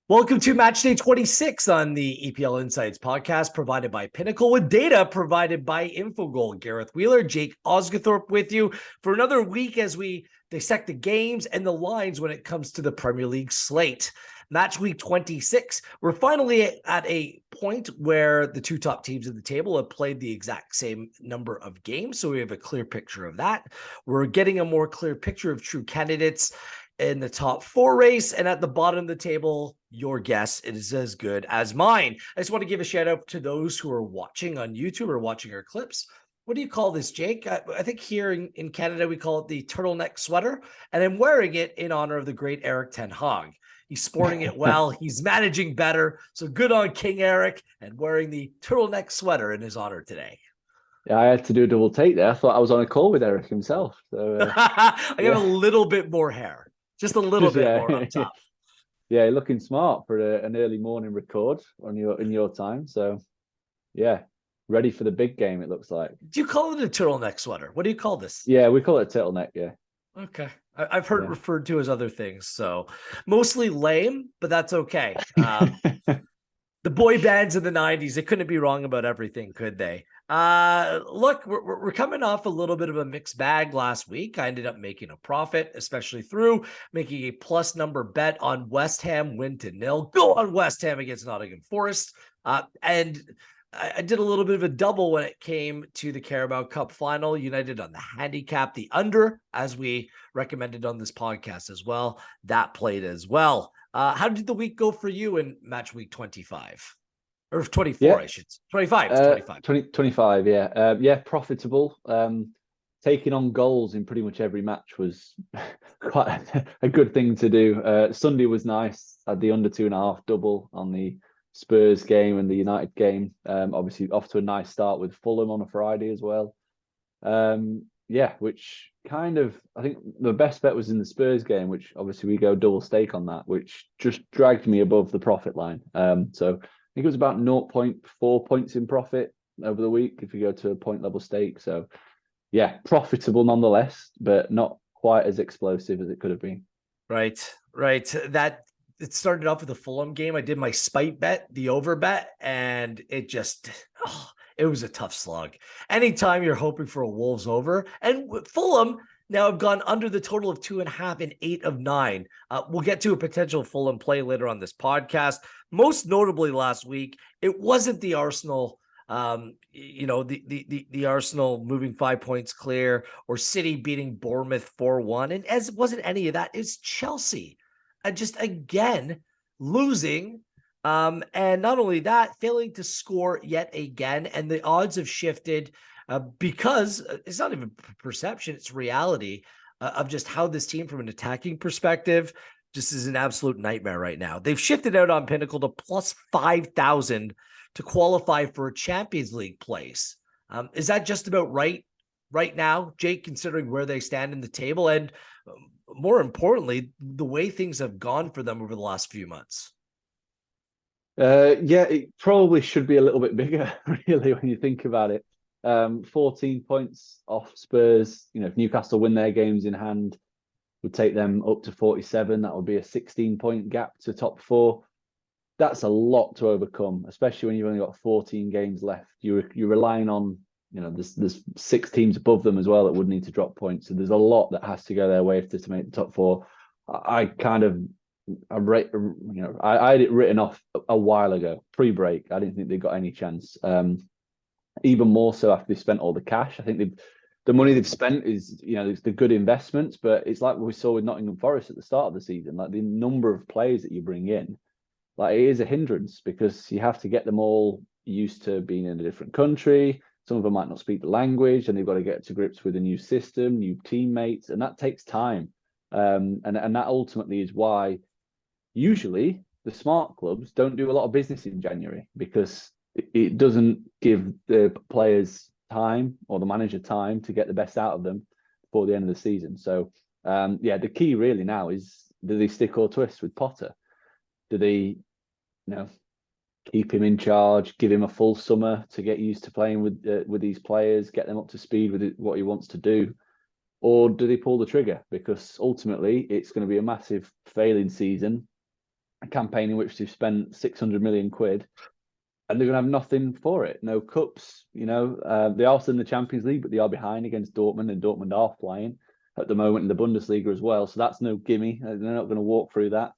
Welcome to Match Day 26 on the EPL Insights podcast provided by Pinnacle with data provided by Infogol. Gareth Wheeler, Jake Osgathorpe with you for another week as we dissect the games and the lines when it comes to the Premier League slate. Match week 26, we're finally at a point where the two top teams at the table have played the exact same number of games, so we have a clear picture of that. We're getting a more clear picture of true candidates in the top four race, and at the bottom of the table, your guess is as good as mine. I just want to give a shout out to those who are watching on YouTube or watching our clips. What do you call this, Jake? I think here in Canada, we call it the turtleneck sweater, and I'm wearing it in honor of the great Eric Ten Hag. He's sporting it well. He's managing better. So good on King Eric and wearing the turtleneck sweater in his honor today. Yeah, I had to do a double take there. I thought I was on a call with Eric himself. So I have a little bit more hair. Just a little bit more up top. Yeah, looking smart for an early morning record on in your time. So, yeah, ready for the big game. It looks like. Do you call it a turtleneck sweater? What do you call this? Yeah, we call it a turtleneck. Yeah. Okay, I've heard it referred to as other things. So mostly lame, but that's okay. The boy bands of the 90s, they couldn't be wrong about everything, could they? Look, we're coming off a little bit of a mixed bag last week. I ended up making a profit, especially through making a plus number bet on West Ham win to nil. Go on West Ham against Nottingham Forest. And I did a little bit of a double when it came to the Carabao Cup final. United on the handicap, the under, as we recommended on this podcast as well. That played as well. How did the week go for you in match week 25? Or 24, yeah. I should say. 25. 25, yeah. Yeah, profitable. Taking on goals in pretty much every match was quite a good thing to do. Sunday was nice. Had the under 2.5 double on the Spurs game and the United game. Obviously off to a nice start with Fulham on a Friday as well. Yeah, which kind of, I think the best bet was in the Spurs game, which obviously we go double stake on that, which just dragged me above the profit line. So I think it was about 0.4 points in profit over the week if you go to a point level stake. So yeah, profitable nonetheless, but not quite as explosive as it could have been. Right. That it started off with the Fulham game. I did my spite bet, the over bet, and it just, it was a tough slog. Anytime you're hoping for a Wolves over, and Fulham now have gone under the total of 2.5 in 8 of 9. We'll get to a potential Fulham play later on this podcast. Most notably last week, it wasn't the Arsenal, the Arsenal moving 5 points clear or City beating Bournemouth 4-1. And as it wasn't any of that, it's Chelsea. Just again, losing. And not only that, failing to score yet again. And the odds have shifted because it's not even perception, it's reality of just how this team from an attacking perspective just is an absolute nightmare right now. They've shifted out on Pinnacle to plus 5,000 to qualify for a Champions League place. Is that just about right now, Jake, considering where they stand in the table? And more importantly, the way things have gone for them over the last few months. Yeah, it probably should be a little bit bigger, really, when you think about it. 14 points off Spurs. You know, if Newcastle win their games in hand, would take them up to 47. That would be a 16-point gap to top four. That's a lot to overcome, especially when you've only got 14 games left. You're relying on, there's 6 teams above them as well that would need to drop points. So there's a lot that has to go their way to make the top four. I had it written off a while ago, pre-break. I didn't think they got any chance. Even more so after they spent all the cash. I think the money they've spent is, it's the good investments, but it's like what we saw with Nottingham Forest at the start of the season. Like the number of players that you bring in, like it is a hindrance because you have to get them all used to being in a different country. Some of them might not speak the language, and they've got to get to grips with a new system, new teammates, and that takes time. And that ultimately is why usually the smart clubs don't do a lot of business in January, because it doesn't give the players time or the manager time to get the best out of them before the end of the season. So, the key really now is, do they stick or twist with Potter? Do they, keep him in charge, give him a full summer to get used to playing with these players, get them up to speed with what he wants to do? Or do they pull the trigger? Because ultimately it's going to be a massive failing season a campaign in which they've spent 600 million quid, and they're going to have nothing for it. No cups, they are still in the Champions League, but they are behind against Dortmund, and Dortmund are flying at the moment in the Bundesliga as well. So that's no gimme. They're not going to walk through that.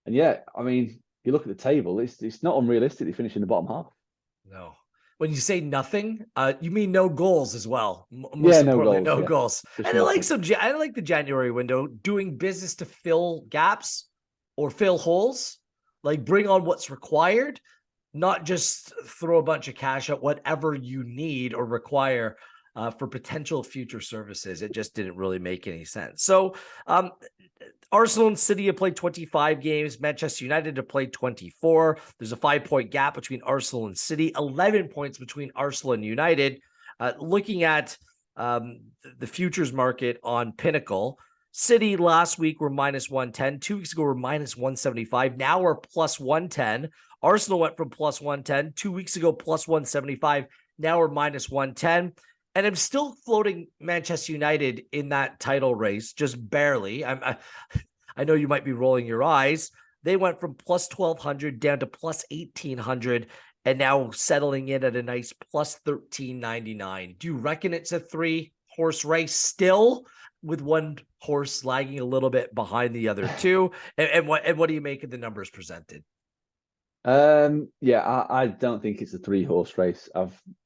And yeah, I mean, you look at the table, it's not unrealistic to finish in the bottom half. No. When you say nothing, you mean no goals as well. Yeah, Most no importantly, goals, no yeah. goals. Just And nothing. I like the January window, doing business to fill gaps or fill holes, like bring on what's required, not just throw a bunch of cash at whatever you need or require for potential future services. It just didn't really make any sense. So Arsenal and City have played 25 games. Manchester United have played 24. There's a 5-point gap between Arsenal and City, 11 points between Arsenal and United. Looking at the futures market on Pinnacle, City last week were minus 110. 2 weeks ago were minus 175. Now we're plus 110. Arsenal went from plus 110. 2 weeks ago, plus 175. Now we're minus 110. And I'm still floating Manchester United in that title race, just barely. I know you might be rolling your eyes. They went from plus 1,200 down to plus 1,800 and now settling in at a nice plus 1,399. Do you reckon it's a 3-horse race still, with one horse lagging a little bit behind the other two? And what do you make of the numbers presented? Yeah, I don't think it's a 3-horse race.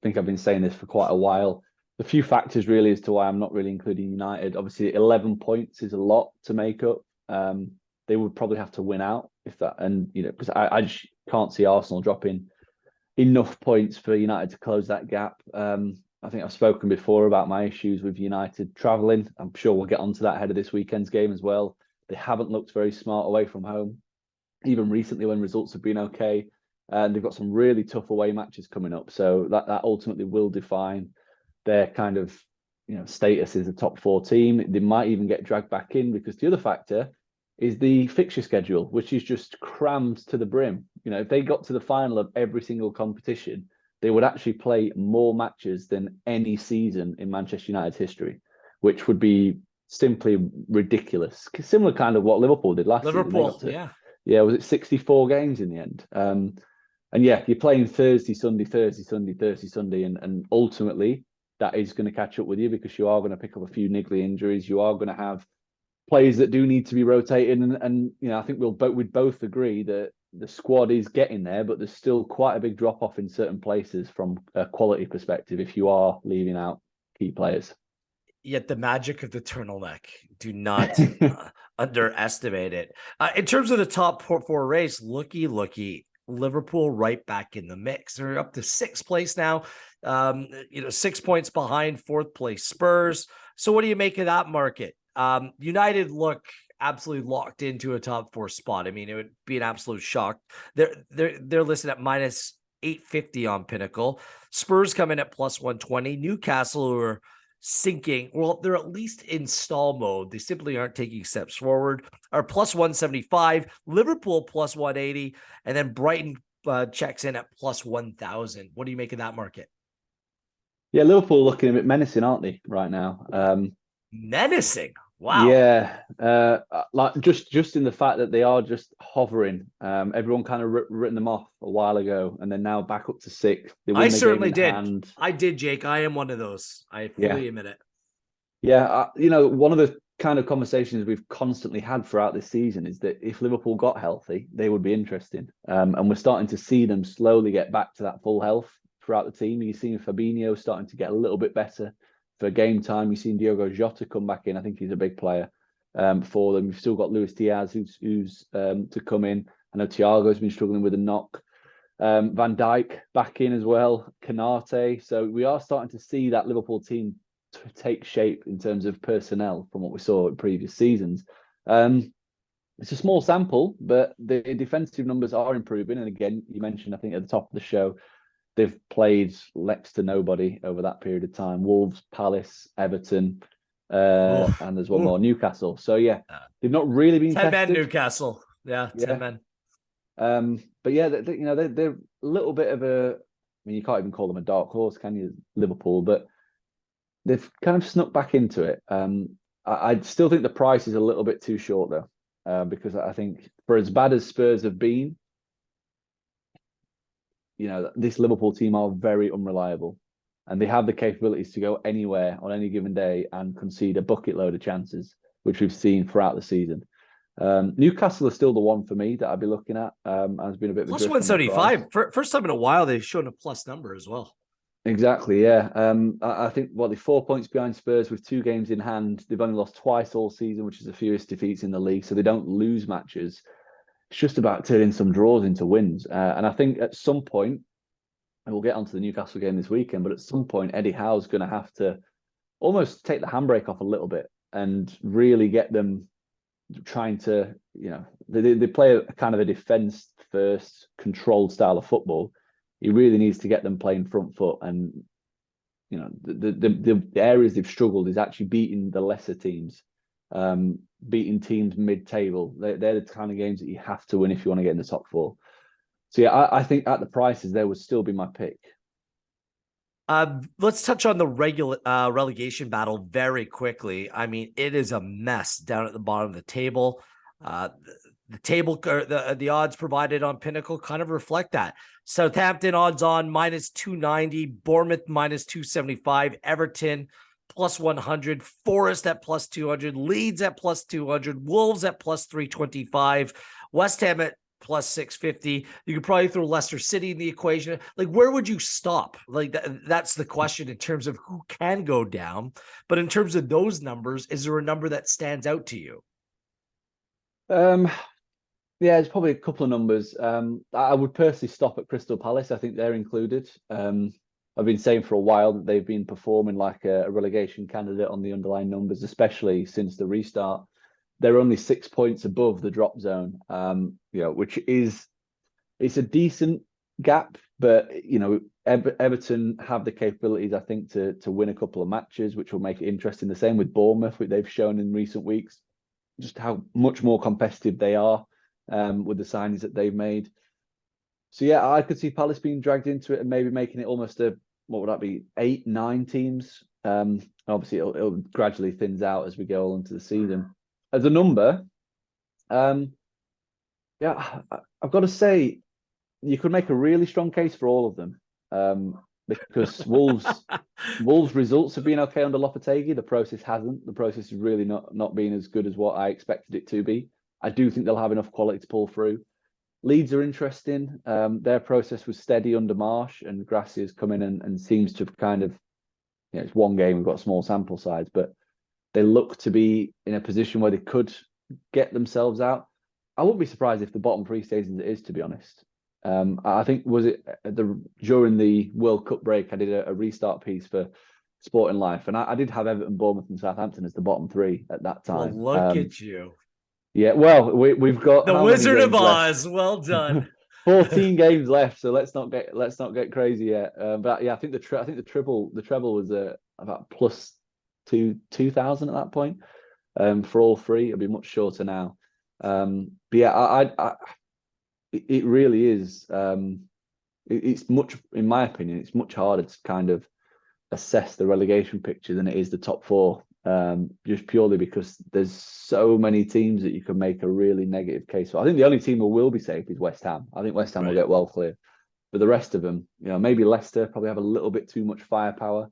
Think I've been saying this for quite a while. The few factors really as to why I'm not really including United. Obviously, 11 points is a lot to make up. They would probably have to win out if that, and because I just can't see Arsenal dropping enough points for United to close that gap. I think I've spoken before about my issues with United travelling. I'm sure we'll get onto that ahead of this weekend's game as well. They haven't looked very smart away from home, even recently when results have been okay. And they've got some really tough away matches coming up. So that ultimately will define their kind of status as a top 4 team. They might even get dragged back in, because the other factor is the fixture schedule, which is just crammed to the brim. If they got to the final of every single competition, they would actually play more matches than any season in Manchester United's history, which would be simply ridiculous. Similar kind of what Liverpool did last season. They got to, was it 64 games in the end? And yeah, you're playing Thursday, Sunday, Thursday, Sunday, and ultimately that is going to catch up with you, because you are going to pick up a few niggly injuries. You are going to have players that do need to be rotated, and I think we'd both agree that the squad is getting there, but there's still quite a big drop off in certain places from a quality perspective if you are leaving out key players. Yet the magic of the turtleneck, do not underestimate it. In terms of the top 4 race, looky, Liverpool right back in the mix. They're up to 6th place now. 6 points behind 4th place Spurs. So what do you make of that market? United look absolutely locked into a top 4 spot. I mean, it would be an absolute shock. They're listed at minus 850 on Pinnacle. Spurs come in at plus 120. Newcastle, who are sinking, well, they're at least in stall mode. They simply aren't taking steps forward, are plus 175. Liverpool plus 180, and then Brighton checks in at plus 1,000. What do you make of that market? Yeah, Liverpool looking a bit menacing, aren't they, right now? Menacing. Wow. Yeah, like just in the fact that they are just hovering. Everyone kind of written them off a while ago, and they're now back up to 6th. They win I the certainly game in did. hand. I did, Jake. I am one of those. I fully admit it. Yeah, one of the kind of conversations we've constantly had throughout this season is that if Liverpool got healthy, they would be interesting. And we're starting to see them slowly get back to that full health throughout the team. You've seen Fabinho starting to get a little bit better for game time. You've seen Diogo Jota come back in. I think he's a big player for them. You've still got Luis Diaz, who's to come in. I know Thiago's been struggling with a knock. Van Dijk back in as well. Canate. So we are starting to see that Liverpool team to take shape in terms of personnel from what we saw in previous seasons. It's a small sample, but the defensive numbers are improving. And again, you mentioned, I think at the top of the show, they've played next to nobody over that period of time. Wolves, Palace, Everton, and there's one more, Newcastle. So yeah, they've not really been 10 tested. men Newcastle. Yeah, 10 men. But yeah, they're a little bit of a, I mean, you can't even call them a dark horse, can you, Liverpool? But they've kind of snuck back into it. I still think the price is a little bit too short, though. because I think for as bad as Spurs have been, this Liverpool team are very unreliable, and they have the capabilities to go anywhere on any given day and concede a bucket load of chances, which we've seen throughout the season. Newcastle are still the one for me that I'd be looking at. Has been a bit of a plus drift 175. First time in a while they've shown a plus number as well. Exactly, yeah. I think they're 4 points behind Spurs with 2 games in hand. They've only lost twice all season, which is the fewest defeats in the league, so they don't lose matches. It's just about turning some draws into wins. And I think at some point, and we'll get onto the Newcastle game this weekend, but at some point, Eddie Howe's going to have to almost take the handbrake off a little bit and really get them trying to, they play a kind of a defence-first, controlled style of football. He really needs to get them playing front foot, and the areas they've struggled is actually beating the lesser teams, beating teams mid-table. They're the kind of games that you have to win if you want to get in the top 4. So yeah, I think at the prices there would still be my pick. Let's touch on the relegation battle very quickly. I mean, it is a mess down at the bottom of the table. The odds provided on Pinnacle kind of reflect that. Southampton odds on -290, Bournemouth -275, Everton +100, Forest at +200, Leeds at +200, Wolves at +325, West Ham at +650. You could probably throw Leicester City in the equation. Like, where would you stop? Like, that's the question in terms of who can go down. But in terms of those numbers, is there a number that stands out to you? Yeah, it's probably a couple of numbers. I would personally stop at Crystal Palace. I think they're included. I've been saying for a while that they've been performing like a relegation candidate on the underlying numbers, especially since the restart. They're only 6 points above the drop zone, which it's a decent gap, but Everton have the capabilities, I think, to win a couple of matches, which will make it interesting. The same with Bournemouth, which they've shown in recent weeks, just how much more competitive they are with the signings that they've made. So yeah, I could see Palace being dragged into it and maybe making it almost what would that be, 8, 9 teams. Obviously, it'll gradually thins out as we go on into the season. As a number, I've got to say, you could make a really strong case for all of them, because Wolves' results have been okay under Lopetegui. The process hasn't. The process has really not been as good as what I expected it to be. I do think they'll have enough quality to pull through. Leeds are interesting. Their process was steady under Marsh, and Grassi has come in and seems to have kind of, it's one game, we've got a small sample size, but they look to be in a position where they could get themselves out. I wouldn't be surprised if the bottom 3 stays as it is, to be honest. I think during the World Cup break, I did a restart piece for Sporting Life, and I did have Everton, Bournemouth, and Southampton as the bottom 3 at that time. Well, look at you. Yeah, well, we've got the Wizard of Oz. Left? Well done. 14 games left, so let's not get crazy yet. But yeah, I think the treble was about plus 2,000 at that point. For all 3, it'll be much shorter now. But yeah, it really is. It's much, in my opinion, it's much harder to kind of assess the relegation picture than it is the top 4. Just purely because there's so many teams that you can make a really negative case for. I think the only team who will be safe is West Ham. I think West Ham will get well clear. But the rest of them, maybe Leicester probably have a little bit too much firepower.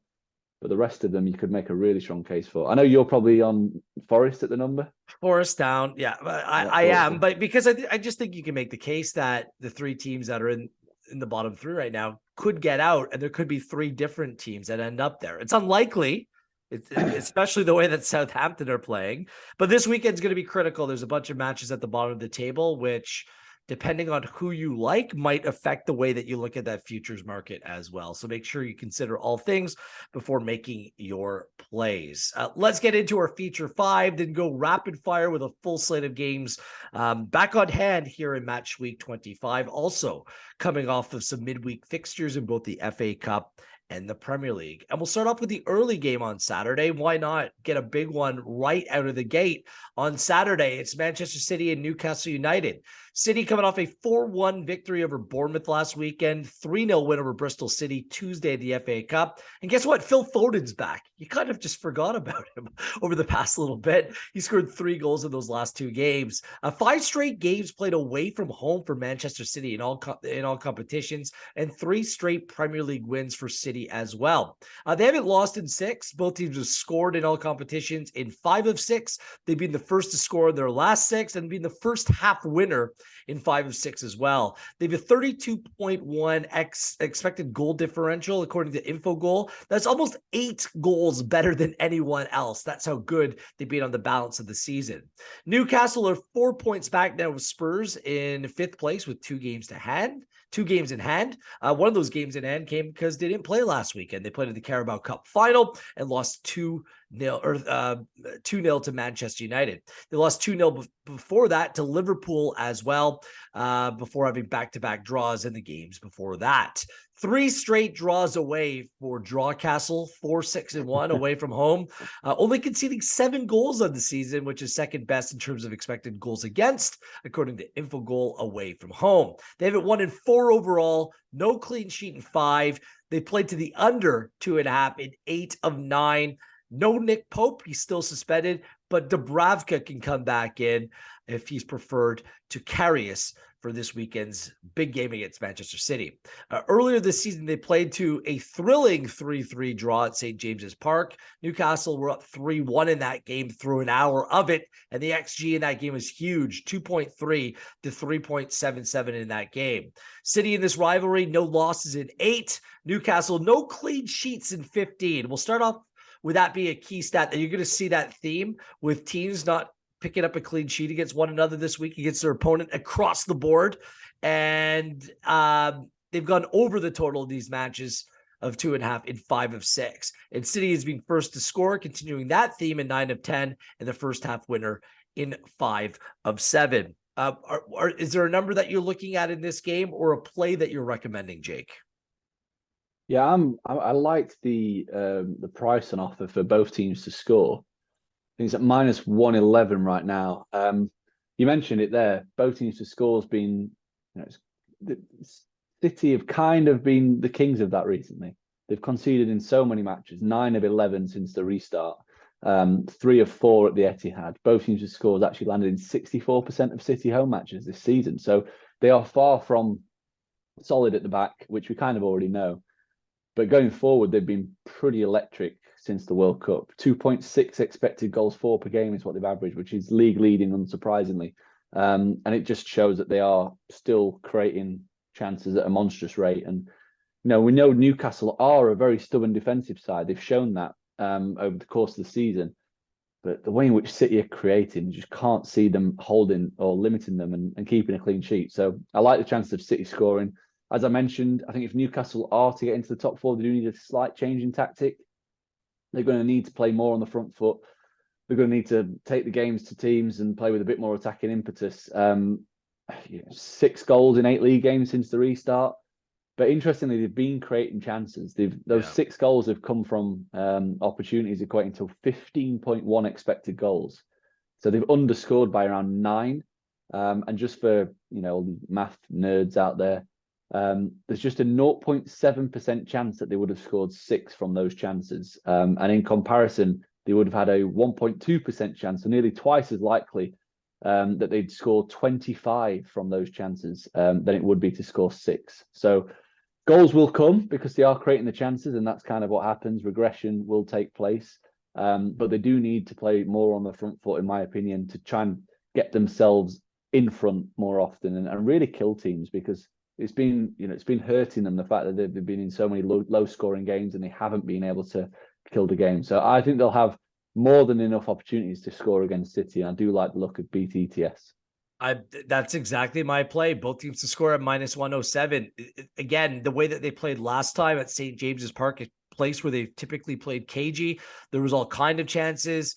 But the rest of them, you could make a really strong case for. I know you're probably on Forest at the number. Forest down. Yeah, I am. But because I just think you can make the case that the 3 teams that are in the bottom 3 right now could get out, and there could be 3 different teams that end up there. It's unlikely. Especially the way that Southampton are playing. But this weekend's going to be critical. There's a bunch of matches at the bottom of the table, which, depending on who you like, might affect the way that you look at that futures market as well. So make sure you consider all things before making your plays. Let's get into our feature 5, then go rapid fire with a full slate of games back on hand here in match week 25. Also coming off of some midweek fixtures in both the FA Cup and the Premier League. And we'll start off with the early game on Saturday. Why not get a big one right out of the gate on Saturday? It's Manchester City and Newcastle United. City coming off a 4-1 victory over Bournemouth last weekend, 3-0 win over Bristol City Tuesday at the FA Cup. And guess what? Phil Foden's back. You kind of just forgot about him over the past little bit. He scored 3 goals in those last 2 games. 5 straight games played away from home for Manchester City in all competitions, and 3 straight Premier League wins for City as well. They haven't lost in 6. Both teams have scored in all competitions in 5 of 6. They've been the first to score in their last 6 and been the first half winner in 5 of 6 as well. They have a 32.1 expected goal differential according to Infogol. That's almost 8 goals better than anyone else. That's how good they've been on the balance of the season. Newcastle are 4 points back now with Spurs in 5th place with 2 games in hand. One of those games in hand came because they didn't play last weekend. They played in the Carabao Cup final and lost 2-0 to Manchester United. They lost 2-0 before that to Liverpool as well, before having back-to-back draws in the games before that. 3 straight draws away for Drawcastle, 4-6-1 away from home, only conceding 7 goals on the season, which is second best in terms of expected goals against, according to Infogol away from home. They haven't won in 4 overall, no clean sheet in 5. They played to the under 2.5 in 8 of 9. No Nick Pope, he's still suspended, but Dubravka can come back in if he's preferred to Karius for this weekend's big game against Manchester City. Earlier this season, they played to a thrilling 3-3 draw at St. James's Park. Newcastle were up 3-1 in that game through an hour of it, and the XG in that game was huge, 2.3 to 3.77 in that game. City in this rivalry, no losses in 8. Newcastle, no clean sheets in 15. We'll start off with that being a key stat that you're going to see that theme with teams not picking up a clean sheet against one another this week against their opponent across the board. And they've gone over the total of these matches of 2.5 in 5 of 6. And City is being first to score, continuing that theme in 9 of 10, and the first half winner in 5 of 7. Is there a number that you're looking at in this game or a play that you're recommending, Jake? Yeah, I liked the price on offer for both teams to score. I think it's at -111 right now. You mentioned it there. Both teams to score has been, City have kind of been the kings of that recently. They've conceded in so many matches, 9 of 11 since the restart, 3 of 4 at the Etihad. Both teams to score has actually landed in 64% of City home matches this season. So they are far from solid at the back, which we kind of already know. But going forward, they've been pretty electric since the World Cup. 2.6 expected goals for per game is what they've averaged, which is league leading, unsurprisingly. And it just shows that they are still creating chances at a monstrous rate. And we know Newcastle are a very stubborn defensive side. They've shown that over the course of the season. But the way in which City are creating, you just can't see them holding or limiting them and keeping a clean sheet. So I like the chances of City scoring. As I mentioned, I think if Newcastle are to get into the top 4, they do need a slight change in tactic. They're going to need to play more on the front foot. They're going to need to take the games to teams and play with a bit more attacking impetus. 6 goals in 8 league games since the restart. But interestingly, they've been creating chances. Those 6 goals have come from opportunities equating to 15.1 expected goals. So they've underscored by around 9. And just for all the math nerds out there, there's just a 0.7% chance that they would have scored 6 from those chances. And in comparison, they would have had a 1.2% chance, so nearly twice as likely that they'd score 25 from those chances than it would be to score 6. So goals will come because they are creating the chances, and that's kind of what happens. Regression will take place. But they do need to play more on the front foot, in my opinion, to try and get themselves in front more often and really kill teams, because it's been hurting them, the fact that they've been in so many low scoring games and they haven't been able to kill the game. So I think they'll have more than enough opportunities to score against City. I do like the look of BTTS. That's exactly my play. Both teams to score at -107. Again, the way that they played last time at St. James's Park, a place where they typically played cagey, there was all kind of chances.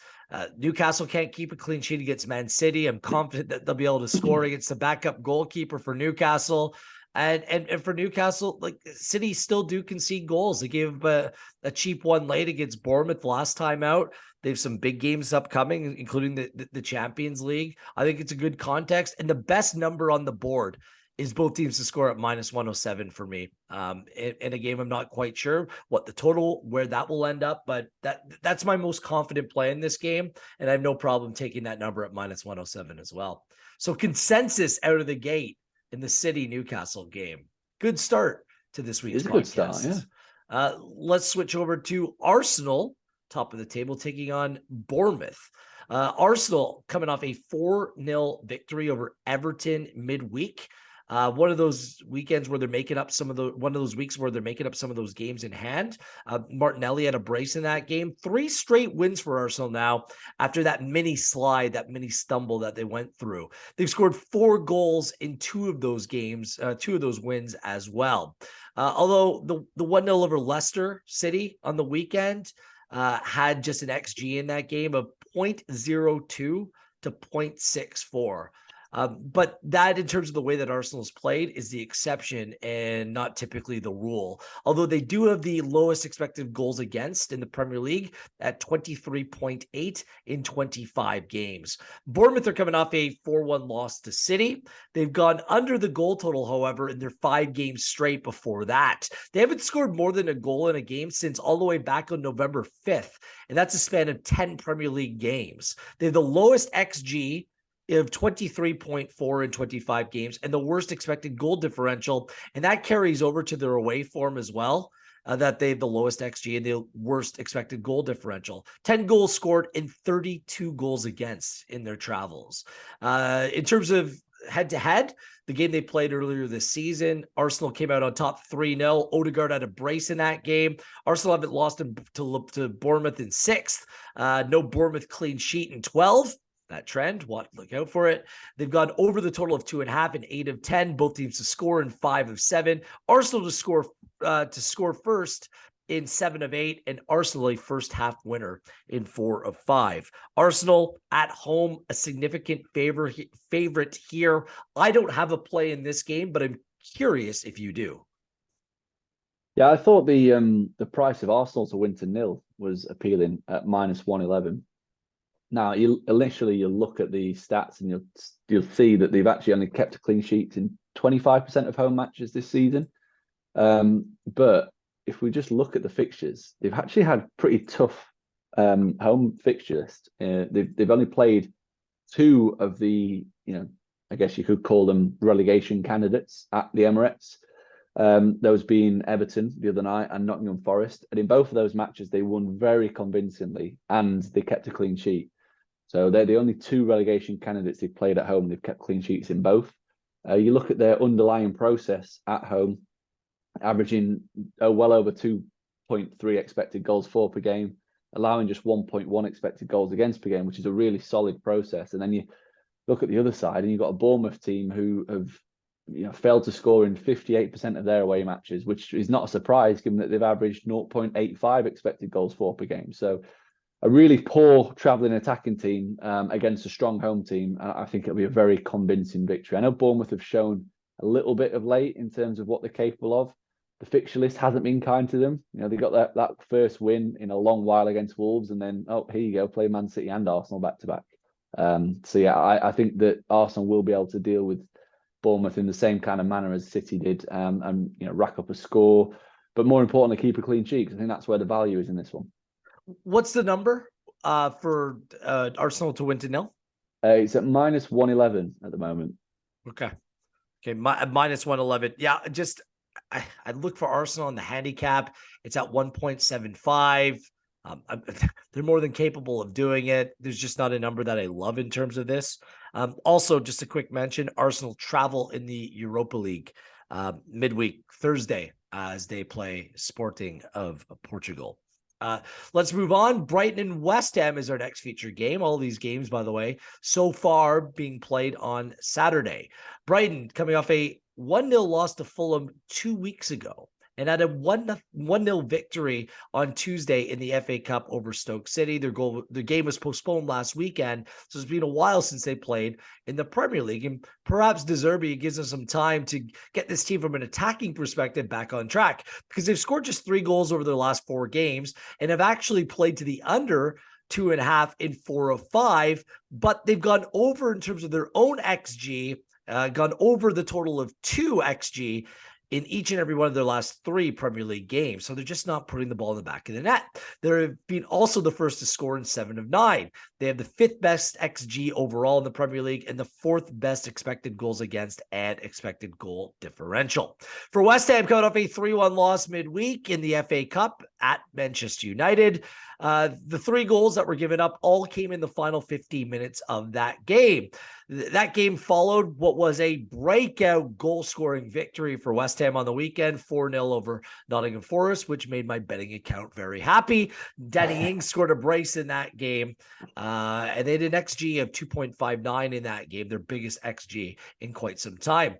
Newcastle can't keep a clean sheet against Man City. I'm confident that they'll be able to score against the backup goalkeeper for Newcastle. And for Newcastle, like, City still do concede goals. They gave a cheap one late against Bournemouth last time out. They have some big games upcoming, including the Champions League. I think it's a good context. And the best number on the board is both teams to score at -107 for me. In a game, I'm not quite sure what the total, where that will end up, but that's my most confident play in this game. And I have no problem taking that number at -107 as well. So consensus out of the gate in the City Newcastle game. Good start to this week's podcast. It's a good start, yeah. Let's switch over to Arsenal, top of the table, taking on Bournemouth. Arsenal coming off a 4-0 victory over Everton midweek. One of those weekends where they're making up one of those weeks where they're making up some of those games in hand. Martinelli had a brace in that game. 3 straight wins for Arsenal now after that mini slide, that mini stumble that they went through. They've scored 4 goals in 2 of those games, 2 of those wins as well. Although the 1-0 over Leicester City on the weekend had just an XG in that game of 0.02 to 0.64. But that, in terms of the way that Arsenal's played, is the exception and not typically the rule. Although they do have the lowest expected goals against in the Premier League at 23.8 in 25 games. Bournemouth are coming off a 4-1 loss to City. They've gone under the goal total, however, in their 5 games straight before that. They haven't scored more than a goal in a game since all the way back on November 5th, and that's a span of 10 Premier League games. They have the lowest XG of 23.4 in 25 games and the worst expected goal differential. And that carries over to their away form as well, that they have the lowest XG and the worst expected goal differential. 10 goals scored and 32 goals against in their travels. In terms of head-to-head, the game they played earlier this season, Arsenal came out on top 3-0. Odegaard had a brace in that game. Arsenal haven't lost to Bournemouth in 6th. No Bournemouth clean sheet in 12. That trend, look out for it. They've gone over the total of 2.5 in 8 of 10. Both teams to score in 5 of 7. Arsenal to score first in 7 of 8, and Arsenal a first half winner in 4 of 5. Arsenal at home, a significant favorite here. I don't have a play in this game, but I'm curious if you do. Yeah, I thought the price of Arsenal to win to 0 was appealing at -111. Now, you look at the stats and you'll see that they've actually only kept a clean sheet in 25% of home matches this season. But if we just look at the fixtures, they've actually had pretty tough home fixture list. They've only played 2 of the, I guess you could call them relegation candidates at the Emirates. Those being Everton the other night and Nottingham Forest. And in both of those matches, they won very convincingly and they kept a clean sheet. So they're the only 2 relegation candidates they've played at home. They've kept clean sheets in both. You look at their underlying process at home, averaging well over 2.3 expected goals for per game, allowing just 1.1 expected goals against per game, which is a really solid process. And then you look at the other side and you've got a Bournemouth team who have failed to score in 58% of their away matches, which is not a surprise given that they've averaged 0.85 expected goals for per game. So a really poor travelling attacking team against a strong home team. I think it'll be a very convincing victory. I know Bournemouth have shown a little bit of late in terms of what they're capable of. The fixture list hasn't been kind to them. They got that first win in a long while against Wolves, and then, here you go, play Man City and Arsenal back to back. So yeah, I think that Arsenal will be able to deal with Bournemouth in the same kind of manner as City did, and rack up a score, but more importantly, keep a clean sheet, because I think that's where the value is in this one. What's the number for Arsenal to win to 0? It's at -111 at the moment. Okay, -111. Yeah, I look for Arsenal in the handicap. It's at 1.75. They're more than capable of doing it. There's just not a number that I love in terms of this. Also, just a quick mention, Arsenal travel in the Europa League midweek Thursday as they play Sporting of Portugal. Let's move on. Brighton and West Ham is our next feature game. All these games, by the way, so far being played on Saturday. Brighton coming off a 1-0 loss to Fulham 2 weeks ago and had a 1-0 victory on Tuesday in the FA Cup over Stoke City. Their game was postponed last weekend, so it's been a while since they played in the Premier League. And perhaps De Zerbi gives them some time to get this team from an attacking perspective back on track, because they've scored just 3 goals over their last 4 games and have actually played to the under 2.5 in 4 of 5, but they've gone over in terms of their own XG, gone over the total of 2 XG in each and every one of their last 3 Premier League games. So they're just not putting the ball in the back of the net. They've been also the first to score in 7 of 9. They have the 5th best XG overall in the Premier League and the 4th best expected goals against and expected goal differential. For West Ham, coming off a 3-1 loss midweek in the FA Cup at Manchester United, the 3 goals that were given up all came in the final 15 minutes of that game. That game followed what was a breakout goal-scoring victory for West Ham on the weekend, 4-0 over Nottingham Forest, which made my betting account very happy. Danny Ings scored a brace in that game, and they had an XG of 2.59 in that game, their biggest XG in quite some time.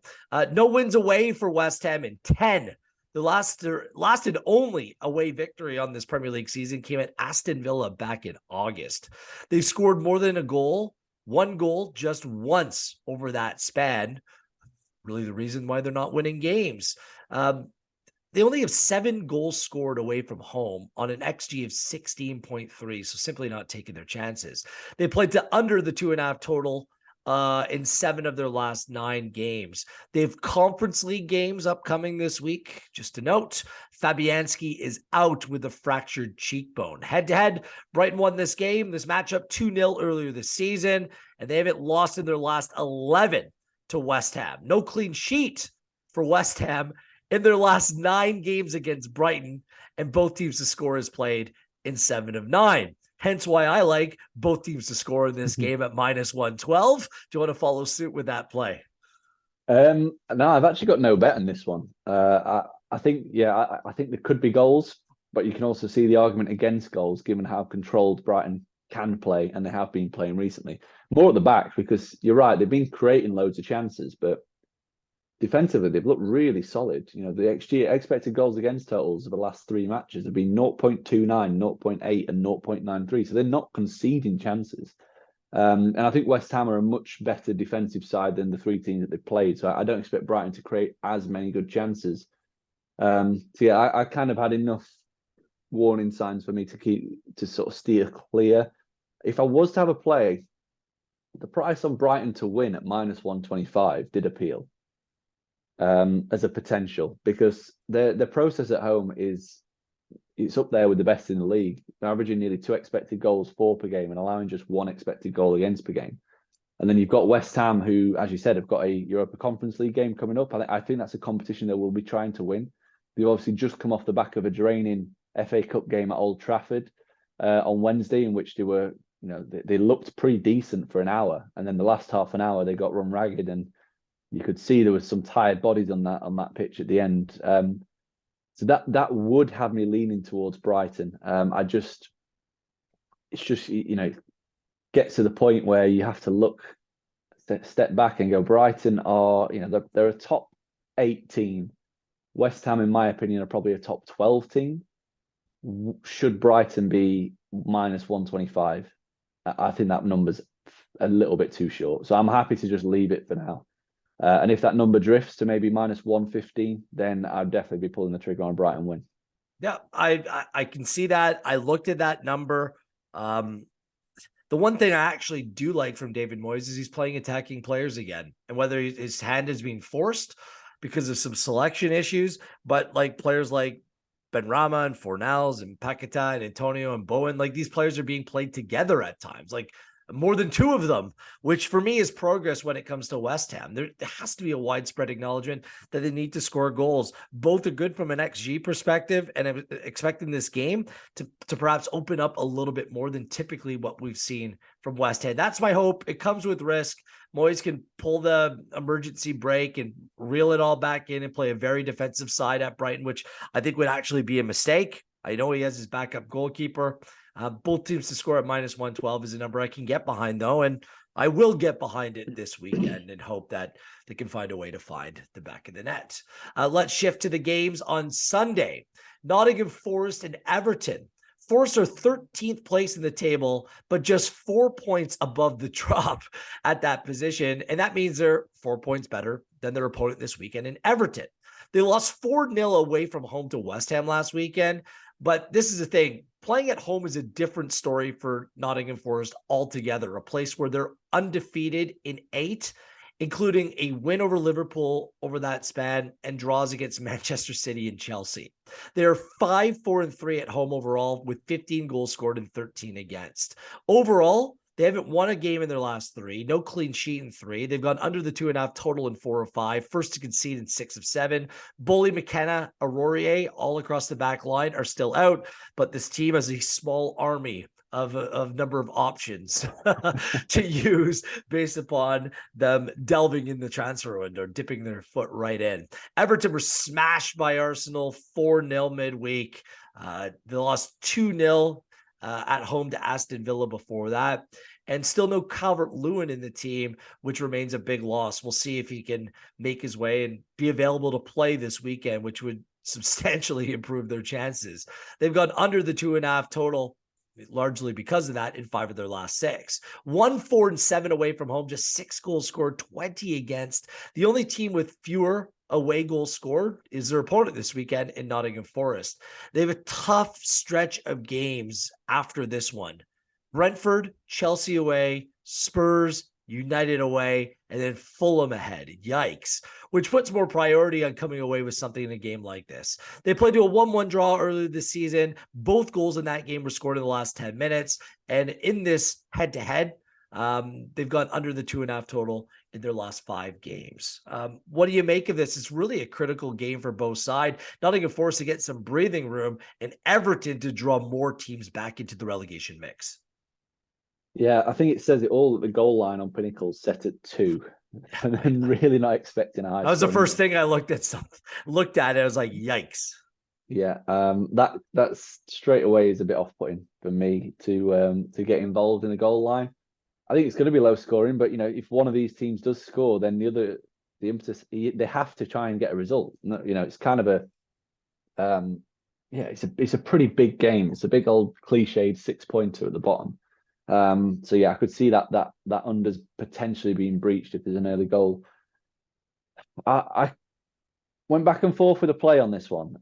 No wins away for West Ham in 10. The last and only away victory on this Premier League season came at Aston Villa back in August. They've scored more than one goal just once over that span. Really the reason why they're not winning games. They only have 7 goals scored away from home on an XG of 16.3, so simply not taking their chances. They played to under the 2.5 total in 7 of their last 9 games. They have Conference League games upcoming this week. Just to note, Fabianski is out with a fractured cheekbone. Head-to-head, Brighton won this matchup 2-0 earlier this season, and they haven't lost in their last 11 to West Ham. No clean sheet for West Ham in their last 9 games against Brighton, and both teams to score is played in 7 of 9. Hence why I like both teams to score in this game at -112. Do you want to follow suit with that play? No, I've actually got no bet on this one. I think there could be goals, but you can also see the argument against goals given how controlled Brighton can play, and they have been playing recently. More at the back, because you're right, they've been creating loads of chances, but defensively, they've looked really solid. You know, the XG, expected goals against totals of the last 3 matches have been 0.29, 0.8, and 0.93. So they're not conceding chances. And I think West Ham are a much better defensive side than the 3 teams that they've played. So I don't expect Brighton to create as many good chances. I kind of had enough warning signs for me to sort of steer clear. If I was to have a play, the price on Brighton to win at -125 did appeal. As a potential, because the process at home it's up there with the best in the league. They're averaging nearly 2 expected goals for per game and allowing just 1 expected goal against per game. And then you've got West Ham, who, as you said, have got a Europa Conference League game coming up. I think that's a competition that we'll be trying to win. They've obviously just come off the back of a draining FA Cup game at Old Trafford on Wednesday, in which they looked pretty decent for an hour, and then the last half an hour they got run ragged, and you could see there was some tired bodies on that pitch at the end. So that would have me leaning towards Brighton. It's just get to the point where you have to step back and go, Brighton are, they're a top 8 team. West Ham, in my opinion, are probably a top 12 team. Should Brighton be -125? I think that number's a little bit too short. So I'm happy to just leave it for now. And if that number drifts to maybe -115, then I'd definitely be pulling the trigger on a Brighton win. Yeah, I can see that. I looked at that number. The one thing I actually do like from David Moyes is he's playing attacking players again. And whether his hand is being forced because of some selection issues, but like players like Benrahma and Fornals and Paquetá and Antonio and Bowen, like these players are being played together at times. Like more than 2 of them, which for me is progress when it comes to West Ham. There has to be a widespread acknowledgement that they need to score goals. Both are good from an XG perspective, and I'm expecting this game to perhaps open up a little bit more than typically what we've seen from West Ham. That's my hope. It comes with risk. Moyes can pull the emergency brake and reel it all back in and play a very defensive side at Brighton, which I think would actually be a mistake. I know he has his backup goalkeeper. Both teams to score at -112 is a number I can get behind, though, and I will get behind it this weekend and hope that they can find a way to find the back of the net. Let's shift to the games on Sunday. Nottingham Forest and Everton. Forest are 13th place in the table, but just 4 points above the drop at that position, and that means they're 4 points better than their opponent this weekend in Everton. They lost 4-0 away from home to West Ham last weekend, but this is the thing. playing at home is a different story for Nottingham Forest altogether, a place where they're undefeated in 8, including a win over Liverpool over that span and draws against Manchester City and Chelsea. They're 5-4-3 at home overall, with 15 goals scored and 13 against. Overall, they haven't won a game in their last 3, no clean sheet in 3. They've gone under the 2.5 total in 4 of 5, first to concede in 6 of 7. Bully, McKenna, Aurorier, all across the back line are still out, but this team has a small army of number of options to use based upon them delving in the transfer window, dipping their foot right in. Everton were smashed by Arsenal 4-0 midweek. They lost 2-0 at home to Aston Villa before that. And still no Calvert-Lewin in the team, which remains a big loss. We'll see if he can make his way and be available to play this weekend, which would substantially improve their chances. They've gone under the 2.5 total, largely because of that, in 5 of their last 6. 1-4-7 away from home, just 6 goals scored, 20 against. The only team with fewer away goals scored is their opponent this weekend in Nottingham Forest. They have a tough stretch of games after this one. Brentford, Chelsea away, Spurs, United away, and then Fulham ahead. Yikes. Which puts more priority on coming away with something in a game like this. They played to a 1-1 draw earlier this season. Both goals in that game were scored in the last 10 minutes. And in this head-to-head, they've gone under the 2.5 total in their last 5 games. What do you make of this? It's really a critical game for both sides. Nottingham Forest to get some breathing room, and Everton to draw more teams back into the relegation mix. Yeah, I think it says it all that the goal line on Pinnacle set at 2, and then really not expecting a high. That was the first thing I looked at. I was like, yikes. Yeah, that's straight away is a bit off-putting for me to get involved in the goal line. I think it's going to be low scoring, but if one of these teams does score, then the impetus, they have to try and get a result. It's kind of it's a pretty big game. It's a big old cliched 6-pointer at the bottom. So yeah, I could see that under's potentially being breached if there's an early goal. I went back and forth with a play on this one.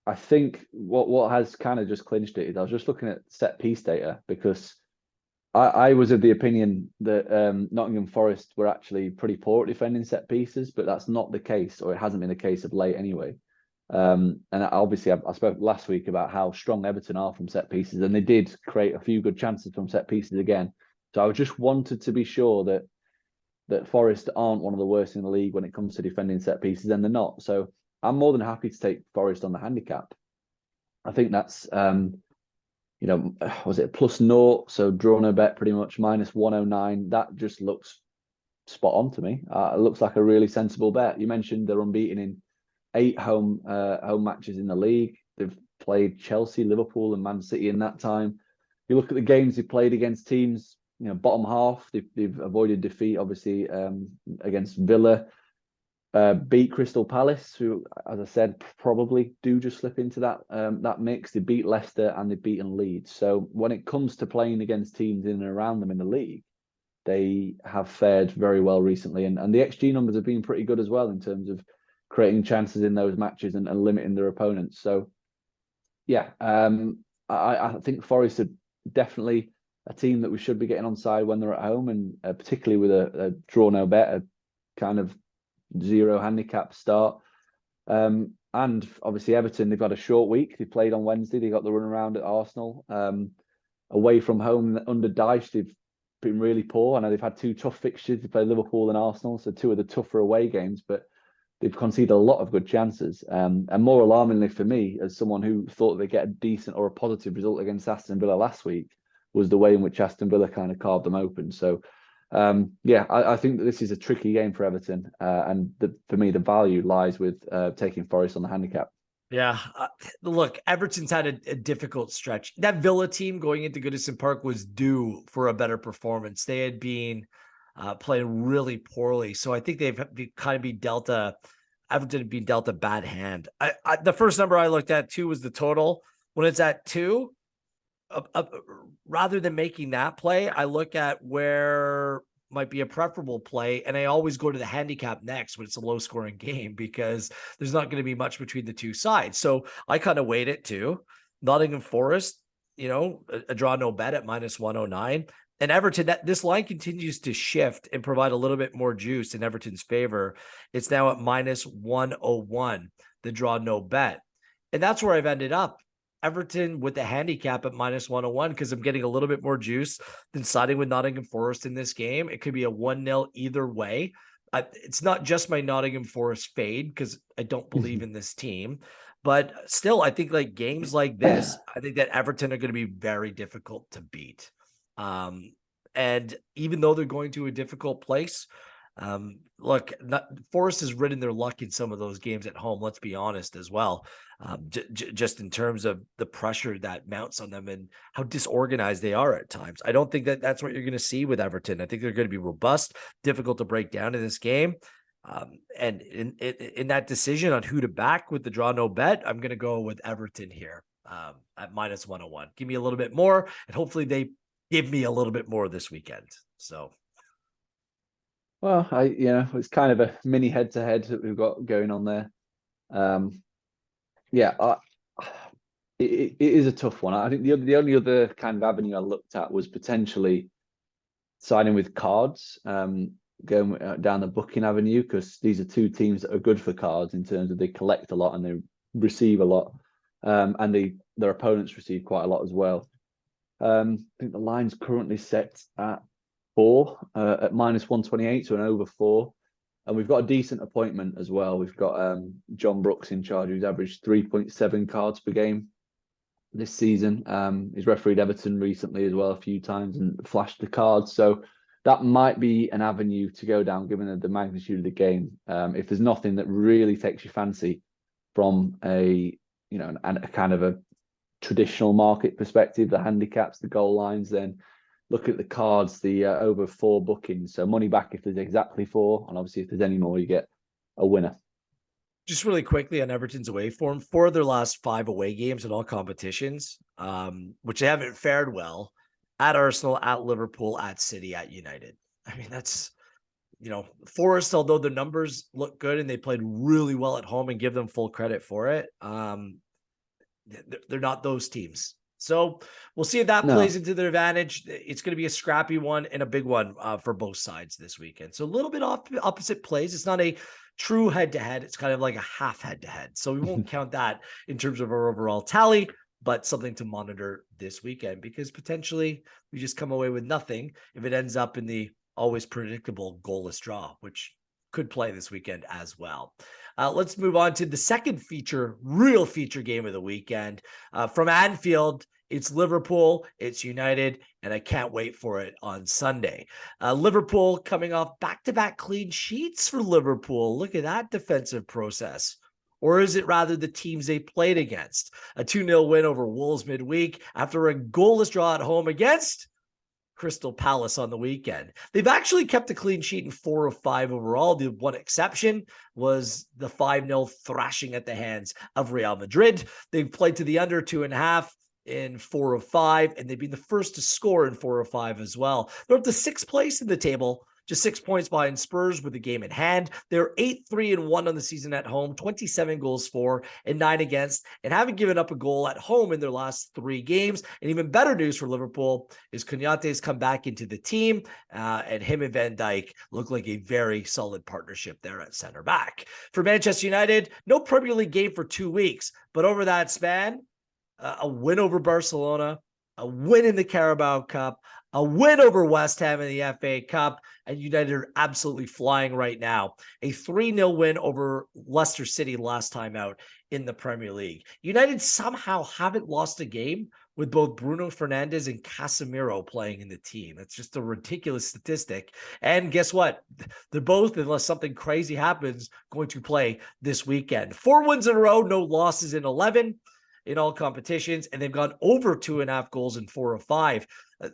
I think what has kind of just clinched it is I was just looking at set piece data, because I was of the opinion that Nottingham Forest were actually pretty poor at defending set pieces, but that's not the case, or it hasn't been the case of late anyway. And obviously, I spoke last week about how strong Everton are from set pieces, and they did create a few good chances from set pieces again. So I just wanted to be sure that Forest aren't one of the worst in the league when it comes to defending set pieces, and they're not. So I'm more than happy to take Forest on the handicap. I think that's was it +0? So draw no bet, pretty much -109. That just looks spot on to me. It looks like a really sensible bet. You mentioned they're unbeaten in 8 home matches in the league. They've played Chelsea, Liverpool, and Man City in that time. You look at the games they've played against teams, bottom half. They've avoided defeat, obviously, against Villa. Beat Crystal Palace, who, as I said, probably do just slip into that mix. They beat Leicester and they've beaten Leeds. So when it comes to playing against teams in and around them in the league, they have fared very well recently. And the XG numbers have been pretty good as well in terms of creating chances in those matches and limiting their opponents. So, yeah, I think Forest are definitely a team that we should be getting on side when they're at home, and particularly with a draw no bet, a kind of 0 handicap start. And obviously Everton, they've had a short week. They played on Wednesday. They got the run around at Arsenal. Away from home under Dyche, they've been really poor. I know they've had 2 tough fixtures. They played Liverpool and Arsenal, so 2 of the tougher away games, but they've conceded a lot of good chances. And more alarmingly for me, as someone who thought they'd get a decent or a positive result against Aston Villa last week, was the way in which Aston Villa kind of carved them open. So I think that this is a tricky game for Everton, and for me the value lies with taking Forest on the handicap. Yeah, look, Everton's had a difficult stretch. That Villa team going into Goodison Park was due for a better performance. They had been playing really poorly, so I think they've been dealt Everton had been dealt a bad hand. The first number I looked at too was the total. When it's at 2. Rather than making that play, I look at where might be a preferable play, and I always go to the handicap next when it's a low scoring game, because there's not going to be much between the two sides. So I kind of weighed it too. Nottingham Forest, a draw no bet at -109. And Everton, this line continues to shift and provide a little bit more juice in Everton's favor. It's now at -101, the draw no bet. And that's where I've ended up. Everton with the handicap at -101, because I'm getting a little bit more juice than siding with Nottingham Forest in this game. It could be a 1-0 either way. It's not just my Nottingham Forest fade, because I don't believe in this team. But still, I think like games like this, I think that Everton are going to be very difficult to beat. And even though they're going to a difficult place, look, Forest has ridden their luck in some of those games at home, let's be honest as well. Just in terms of the pressure that mounts on them and how disorganized they are at times. I don't think that that's what you're going to see with Everton. I think they're going to be robust, difficult to break down in this game. And in that decision on who to back with the draw no bet, I'm going to go with Everton here at -101. Give me a little bit more, and hopefully they give me a little bit more this weekend. So, well, it's kind of a mini head-to-head that we've got going on there. It is a tough one. I think the only other kind of avenue I looked at was potentially signing with cards, going down the booking avenue, because these are two teams that are good for cards in terms of they collect a lot and they receive a lot, and their opponents receive quite a lot as well. I think the line's currently set at 4 at -128, so an over 4. And we've got a decent appointment as well. We've got John Brooks in charge, who's averaged 3.7 cards per game this season. He's refereed Everton recently as well a few times and flashed the cards. So that might be an avenue to go down, given the magnitude of the game. If there's nothing that really takes your fancy from a kind of a traditional market perspective, the handicaps, the goal lines, then look at the cards, the over 4 bookings. So money back if there's exactly 4. And obviously if there's any more, you get a winner. Just really quickly on Everton's away form, 4 of their last 5 away games in all competitions, which they haven't fared well, at Arsenal, at Liverpool, at City, at United. I mean, that's, Forest, although the numbers look good and they played really well at home and give them full credit for it, they're not those teams. So we'll see if that plays into their advantage. It's going to be a scrappy one and a big one for both sides this weekend. So a little bit opposite plays. It's not a true head-to-head. It's kind of like a half head-to-head. So we won't count that in terms of our overall tally, but something to monitor this weekend, because potentially we just come away with nothing if it ends up in the always predictable goalless draw, which could play this weekend as well. Let's move on to the second real feature game of the weekend. From Anfield, it's Liverpool, it's United, and I can't wait for it on Sunday. Liverpool coming off back-to-back clean sheets for Liverpool. Look at that defensive process. Or is it rather the teams they played against? A 2-0 win over Wolves midweek after a goalless draw at home against Crystal Palace on the weekend. They've actually kept a clean sheet in 4 of 5 overall. The one exception was the 5-0 thrashing at the hands of Real Madrid. They've played to the under 2.5 in 4 of 5, and they've been the first to score in 4 of 5 as well. They're up to 6th place in the table, just 6 points behind Spurs with the game in hand. They're 8-3-1 on the season at home, 27 goals for and 9 against, and haven't given up a goal at home in their last 3 games. And even better news for Liverpool is Konaté's come back into the team, and him and Van Dijk look like a very solid partnership there at center back. For Manchester United, no Premier League game for 2 weeks, but over that span, a win over Barcelona, a win in the Carabao Cup, a win over West Ham in the FA Cup, and United are absolutely flying right now. A 3-0 win over Leicester City last time out in the Premier League. United somehow haven't lost a game with both Bruno Fernandes and Casemiro playing in the team. That's just a ridiculous statistic. And guess what? They're both, unless something crazy happens, going to play this weekend. 4 wins in a row, no losses in 11 in all competitions, and they've gone over 2.5 goals in 4 of 5.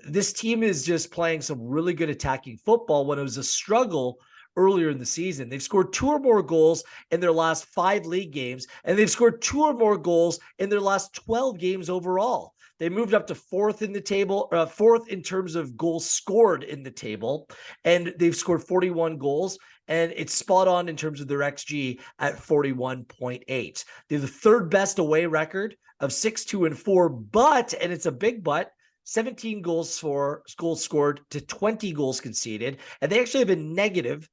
This team is just playing some really good attacking football when it was a struggle earlier in the season. They've scored 2 or more goals in their last 5 league games, and they've scored 2 or more goals in their last 12 games overall. They moved up to 4th in the table, 4th in terms of goals scored in the table, and they've scored 41 goals and it's spot on in terms of their XG at 41.8. They're the third best away record of 6-2-4, but, and it's a big but, 17 goals scored to 20 goals conceded, and they actually have a negative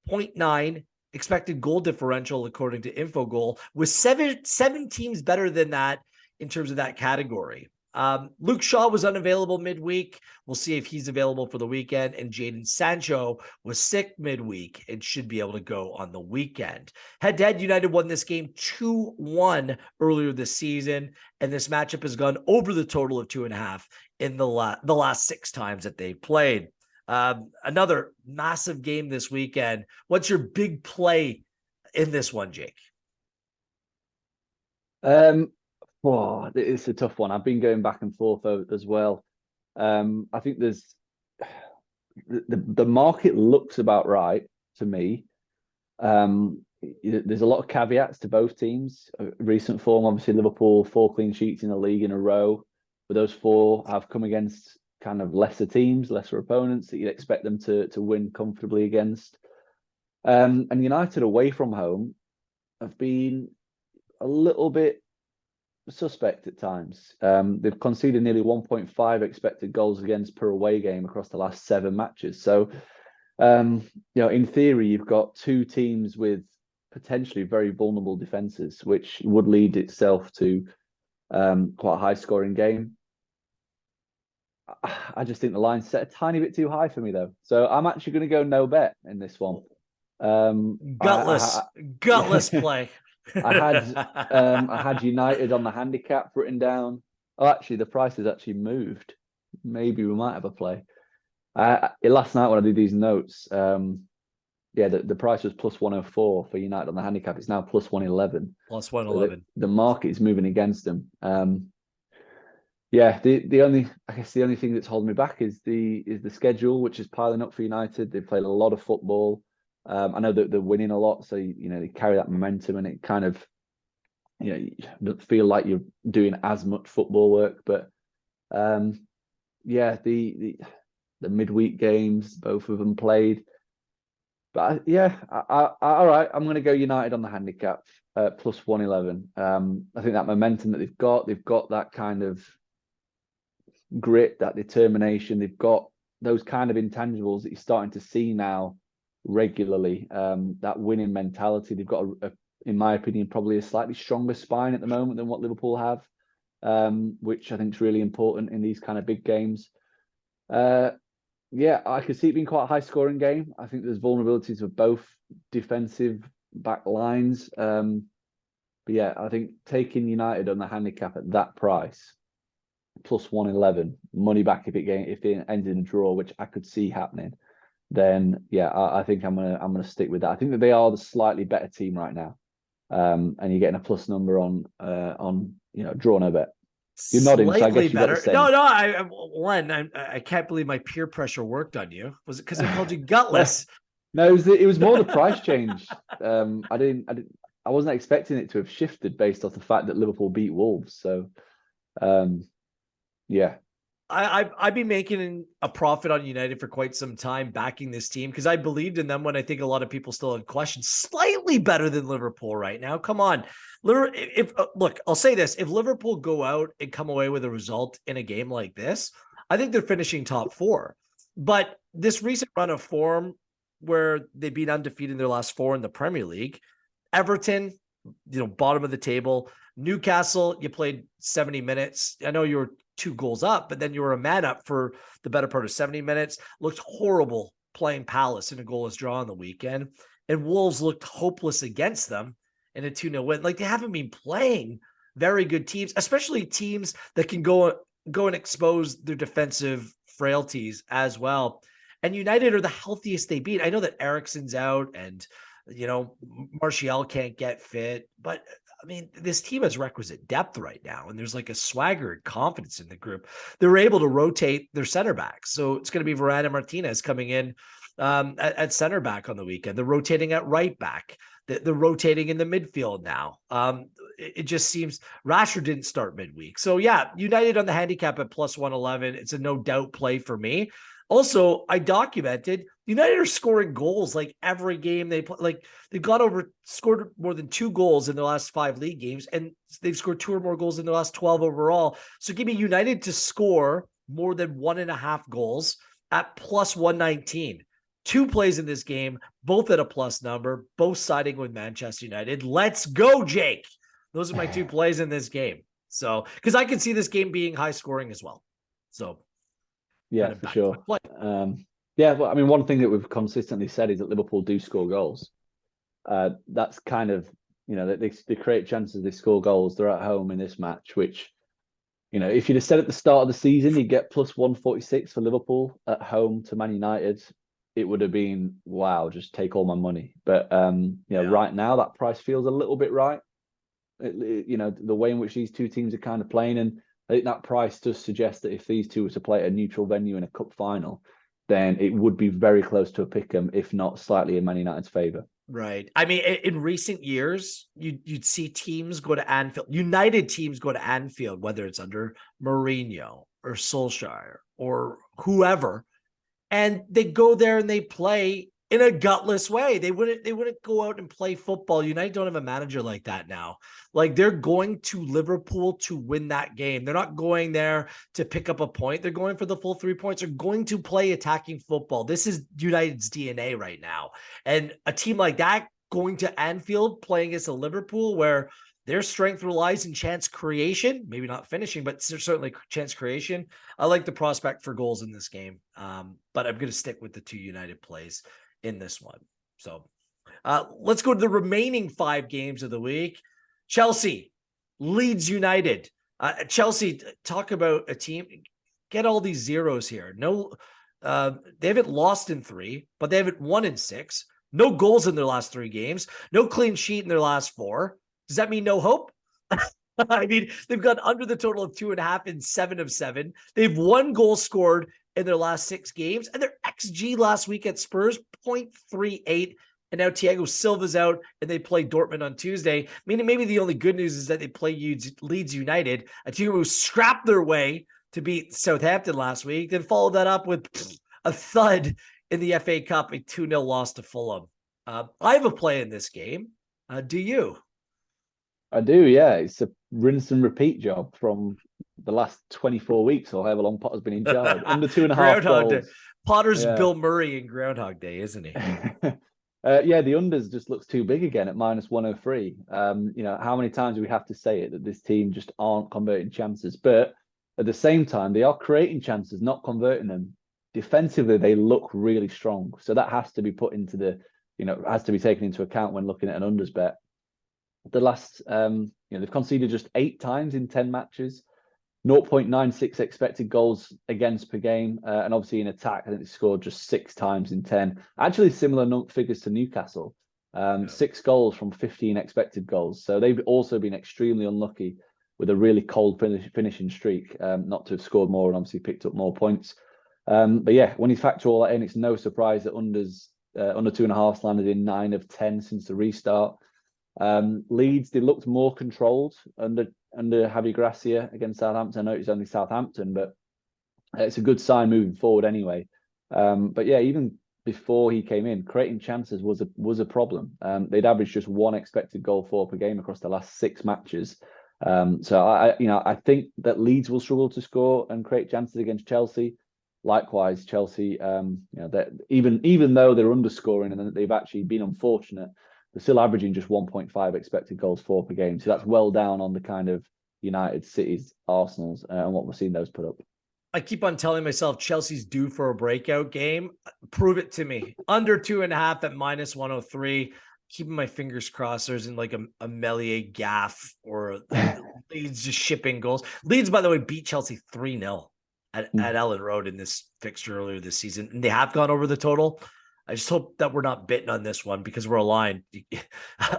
0.9 expected goal differential according to Infogol, with seven teams better than that in terms of that category. Luke Shaw was unavailable midweek. We'll see if he's available for the weekend. And Jadon Sancho was sick midweek and should be able to go on the weekend. Head-to-head, United won this game 2-1 earlier this season, and this matchup has gone over the total of 2.5 in the last 6 times that they've played. Another massive game this weekend. What's your big play in this one, Jake? It's a tough one. I've been going back and forth as well. I think there's the market looks about right to me. There's a lot of caveats to both teams. Recent form, obviously, Liverpool 4 clean sheets in the league in a row, but those 4 have come against kind of lesser teams, lesser opponents that you'd expect them to win comfortably against. And United away from home have been a little bit suspect at times. They've conceded nearly 1.5 expected goals against per away game across the last 7 matches. So, in theory, you've got 2 teams with potentially very vulnerable defenses, which would lead itself to quite a high scoring game. I just think the line's set a tiny bit too high for me, though. So I'm actually going to go no bet in this one. Gutless play. I had United on the handicap written down. Oh, actually, the price has actually moved. Maybe we might have a play. Last night when I did these notes, the price was plus 104 for United on the handicap. It's now plus 111. Plus 111. So the market is moving against them. The only thing that's holding me back is the schedule, which is piling up for United. They've played a lot of football. I know that they're winning a lot, so they carry that momentum, and it kind of you don't feel like you're doing as much football work. But the midweek games, both of them played. But all right, I'm going to go United on the handicap plus 111. I think that momentum that they've got that kind of grit, that determination. They've got those kind of intangibles that you're starting to see now regularly. That winning mentality. They've got, in my opinion, probably a slightly stronger spine at the moment than what Liverpool have, which I think is really important in these kind of big games. I could see it being quite a high-scoring game. I think there's vulnerabilities of both defensive back lines. I think taking United on the handicap at that price, plus 111, money back if it ends in a draw, which I could see happening, then I think I'm gonna stick with that. I think that they are the slightly better team right now, and you're getting a plus number on draw no bet. You're nodding, so I guess you got the same. No, I can't believe my peer pressure worked on you. Was it because I called you gutless? No, it was more the price change. I wasn't expecting it to have shifted based off the fact that Liverpool beat Wolves. So, I've been making a profit on United for quite some time, backing this team because I believed in them when I think a lot of people still had questions. Slightly better than Liverpool right now. Come on. Look, I'll say this. If Liverpool go out and come away with a result in a game like this, I think they're finishing top 4. But this recent run of form where they've been undefeated in their last 4 in the Premier League, Everton, bottom of the table. Newcastle, you played 70 minutes. I know you were 2 goals up, but then you were a man up for the better part of 70 minutes. Looked horrible playing Palace in a goalless draw on the weekend. And Wolves looked hopeless against them in a 2-0 win. Like, they haven't been playing very good teams, especially teams that can go and expose their defensive frailties as well. And United are the healthiest they've been. I know that Eriksen's out and, Martial can't get fit, but I mean, this team has requisite depth right now, and there's like a swagger and confidence in the group. They're able to rotate their center backs. So it's going to be Varane and Martinez coming in at center back on the weekend. They're rotating at right back. They're rotating in the midfield now. It just seems Rashford didn't start midweek. So United on the handicap at plus 111. It's a no doubt play for me. Also, I documented United are scoring goals like every game they play. Like they've scored more than 2 goals in the last 5 league games, and they've scored 2 or more goals in the last 12 overall. So give me United to score more than 1.5 goals at plus 119. 2 plays in this game, both at a plus number, both siding with Manchester United. Let's go, Jake. Those are my 2 plays in this game. So, because I can see this game being high scoring as well. So, yeah, for sure. Yeah, well, I mean, one thing that we've consistently said is that Liverpool do score goals. That's kind of, they create chances, they score goals. They're at home in this match, which, if you'd have said at the start of the season, you'd get plus 146 for Liverpool at home to Man United, it would have been, wow, just take all my money. But, right now that price feels a little bit right. The way in which these 2 teams are kind of playing. And I think that price does suggest that if these 2 were to play at a neutral venue in a cup final, then it would be very close to a pick'em, if not slightly in Man United's favour. Right. I mean, in recent years, you'd see teams go to Anfield. United teams go to Anfield, whether it's under Mourinho or Solskjaer or whoever, and they go there and they play in a gutless way. They wouldn't go out and play football. United don't have a manager like that now. Like they're going to Liverpool to win that game. They're not going there to pick up a point. They're going for the full 3 points. They're going to play attacking football. This is United's DNA right now. And a team like that going to Anfield playing against a Liverpool where their strength relies in chance creation, maybe not finishing, but certainly chance creation. I like the prospect for goals in this game. But I'm going to stick with the 2 United plays in this one. So let's go to the remaining 5 games of the week. Chelsea, Leeds United. Chelsea, talk about a team. Get all these zeros here. No, they haven't lost in 3, but they haven't won in 6. No goals in their last 3 games. No clean sheet in their last 4. Does that mean no hope? I mean, they've got under the total of 2.5 in 7 of 7. They've 1 goal scored in their last 6 games, and their XG last week at Spurs 0.38. And now Thiago Silva's out, and they play Dortmund on Tuesday. Meaning, maybe the only good news is that they play Leeds United, a team who scrapped their way to beat Southampton last week, then followed that up with a thud in the FA Cup, a 2-0 loss to Fulham. I have a play in this game. Do you? I do, yeah. It's a rinse and repeat job from the last 24 weeks or however long Potter's been in charge. Under 2.5 goals. Day. Potter's Bill Murray in Groundhog Day, isn't he? Yeah, the unders just looks too big again at minus 103. How many times do we have to say it that this team just aren't converting chances? But at the same time, they are creating chances, not converting them. Defensively, they look really strong. So that has to be put into has to be taken into account when looking at an unders bet. The last, they've conceded just 8 times in 10 matches, 0.96 expected goals against per game. And obviously in attack, I think they scored just 6 times in 10. Actually, similar figures to Newcastle. 6 goals from 15 expected goals. So they've also been extremely unlucky with a really cold finishing streak, not to have scored more and obviously picked up more points. But yeah, when you factor all that in, it's no surprise that under 2.5 landed in 9 of 10 since the restart. Leeds, they looked more controlled under Javi Gracia against Southampton. I know it's only Southampton, but it's a good sign moving forward anyway. But yeah, even before he came in, creating chances was a problem. They'd averaged just 1 expected goal for per game across the last 6 matches. So I think that Leeds will struggle to score and create chances against Chelsea. Likewise, Chelsea, that even though they're underscoring and they've actually been unfortunate, they're still averaging just 1.5 expected goals for per game. So that's well down on the kind of United, City's, Arsenal's, and what we're seeing those put up. I keep on telling myself Chelsea's due for a breakout game. Prove it to me. Under 2.5 at minus 103. Keeping my fingers crossed there's in like a Melier gaff or Leeds just shipping goals. Leeds, by the way, beat Chelsea 3-0 at Ellen Road in this fixture earlier this season. And they have gone over the total. I just hope that we're not bitten on this one because we're aligned.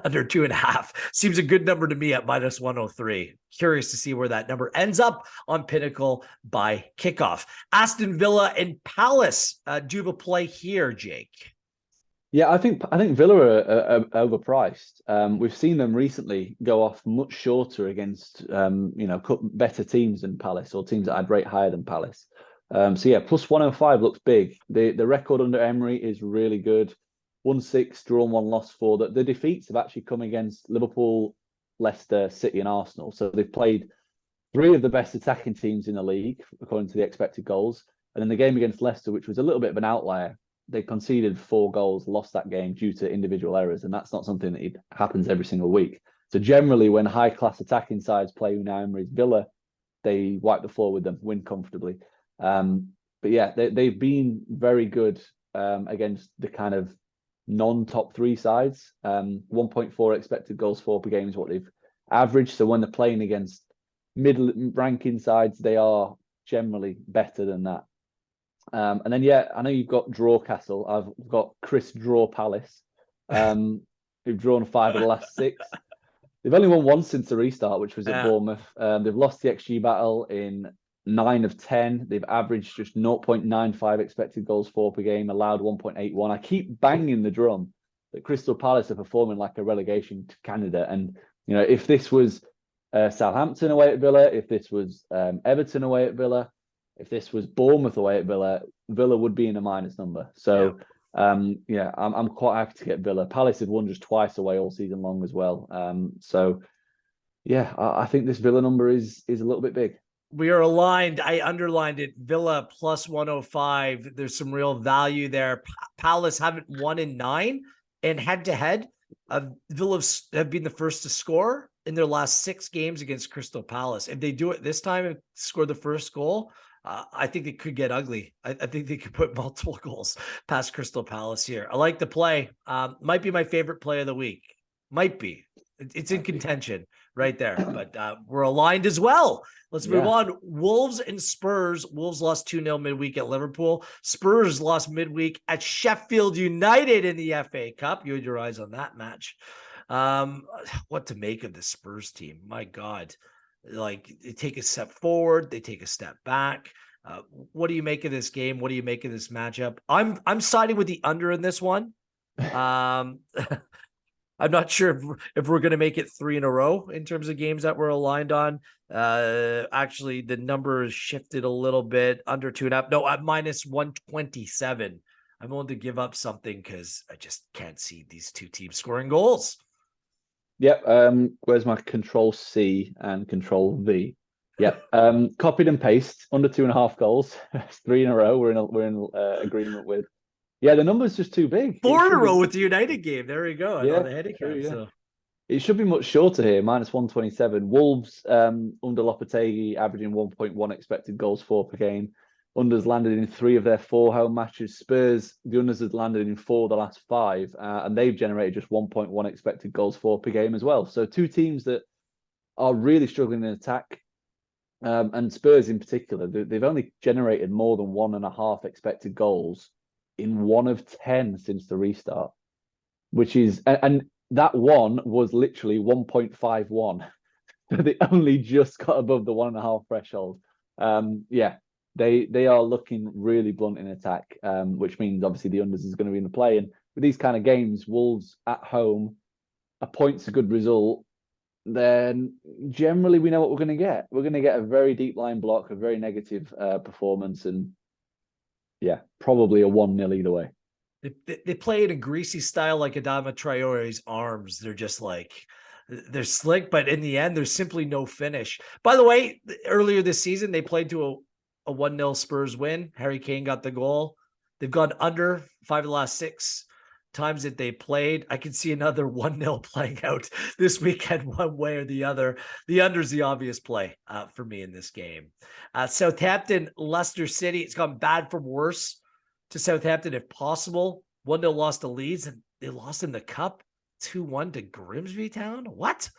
Under 2.5 seems a good number to me at minus 103. Curious to see where that number ends up on Pinnacle by kickoff. Aston Villa and Palace. Do you have a play here, Jake? Yeah, I think Villa are overpriced. We've seen them recently go off much shorter against better teams than Palace or teams that I'd rate higher than Palace. So yeah, plus 105 looks big. The record under Emery is really good. 1-6, drawn 1, lost 4. The defeats have actually come against Liverpool, Leicester, City, and Arsenal. So they've played 3 of the best attacking teams in the league, according to the expected goals. And then the game against Leicester, which was a little bit of an outlier, they conceded 4 goals, lost that game due to individual errors. And that's not something that happens every single week. So generally, when high-class attacking sides play Unai Emery's Villa, they wipe the floor with them, win comfortably. But yeah, they've been very good against the kind of non-top 3 sides. 1.4 expected goals for per game is what they've averaged. So when they're playing against mid-ranking sides, they are generally better than that. And then, yeah, I know you've got Draw Castle. I've got Chris Draw Palace, who've drawn 5 of the last 6. They've only won once since the restart, which was at Bournemouth. They've lost the XG battle in 9 of 10. They've averaged just 0.95 expected goals for per game, allowed 1.81. I keep banging the drum that Crystal Palace are performing like a relegation candidate. And, you know, if this was Southampton away at Villa, if this was Everton away at Villa, if this was Bournemouth away at Villa, Villa would be in a minus number. So, yeah, I'm quite happy to get Villa. Palace have won just twice away all season long as well. So, yeah, I think this Villa number is a little bit big. We are aligned. I underlined it. Villa plus 105. There's some real value there. Palace haven't won in 9, and head-to-head, Villa have been the first to score in their last 6 games against Crystal Palace. If they do it this time and score the first goal, I think it could get ugly. I think they could put multiple goals past Crystal Palace here. I like the play. Might be my favorite play of the week. Might be. It's in contention right there, but we're aligned as well. Let's move on. Wolves and Spurs. Wolves lost 2-0 midweek at Liverpool. Spurs lost midweek at Sheffield United in the FA Cup. You had your eyes on that match. What to make of the Spurs team? My God. Like, they take a step forward, they take a step back. What do you make of this game? What do you make of this matchup? I'm siding with the under in this one. I'm not sure if we're going to make it 3 in a row in terms of games that we're aligned on. Actually, the number has shifted a little bit, under 2.5. No, at minus 127. I'm willing to give up something because I just can't see these two teams scoring goals. Yep. Where's my Control C and Control V? Yep. Copied and paste, under 2.5 goals. 3 in a row. We're in agreement with. Yeah, the number's just too big. 4 in a row with the United game. There we go. Yeah, the handicap. true, yeah. So. It should be much shorter here, minus 127. Wolves under Lopetegui averaging 1.1 expected goals for per game. Unders landed in 3 of their 4 home matches. Spurs, the unders had landed in 4 of the last 5, and they've generated just 1.1 expected goals for per game as well. So 2 teams that are really struggling in attack, and Spurs in particular, they've only generated more than 1.5 expected goals in 1 of 10 since the restart, which is, and that one was literally 1.51. They only just got above the 1.5 threshold. Yeah. They are looking really blunt in attack, which means obviously the unders is going to be in the play. And with these kind of games, Wolves at home, a point's a good result, then generally we know what we're going to get. We're going to get a very deep line block, a very negative performance, and yeah, probably a 1-0 either way. They play in a greasy style like Adama Traore's arms. They're just like, they're slick, but in the end, there's simply no finish. By the way, earlier this season, they played to a 1-0 Spurs win. Harry Kane got the goal. They've gone under 5 of the last 6 times that they played. I can see another 1-0 playing out this weekend one way or the other. The under is the obvious play for me in this game. Southampton, Leicester City. It's gone bad from worse to Southampton if possible. 1-0 lost to Leeds, and they lost in the cup 2-1 to Grimsby Town. What?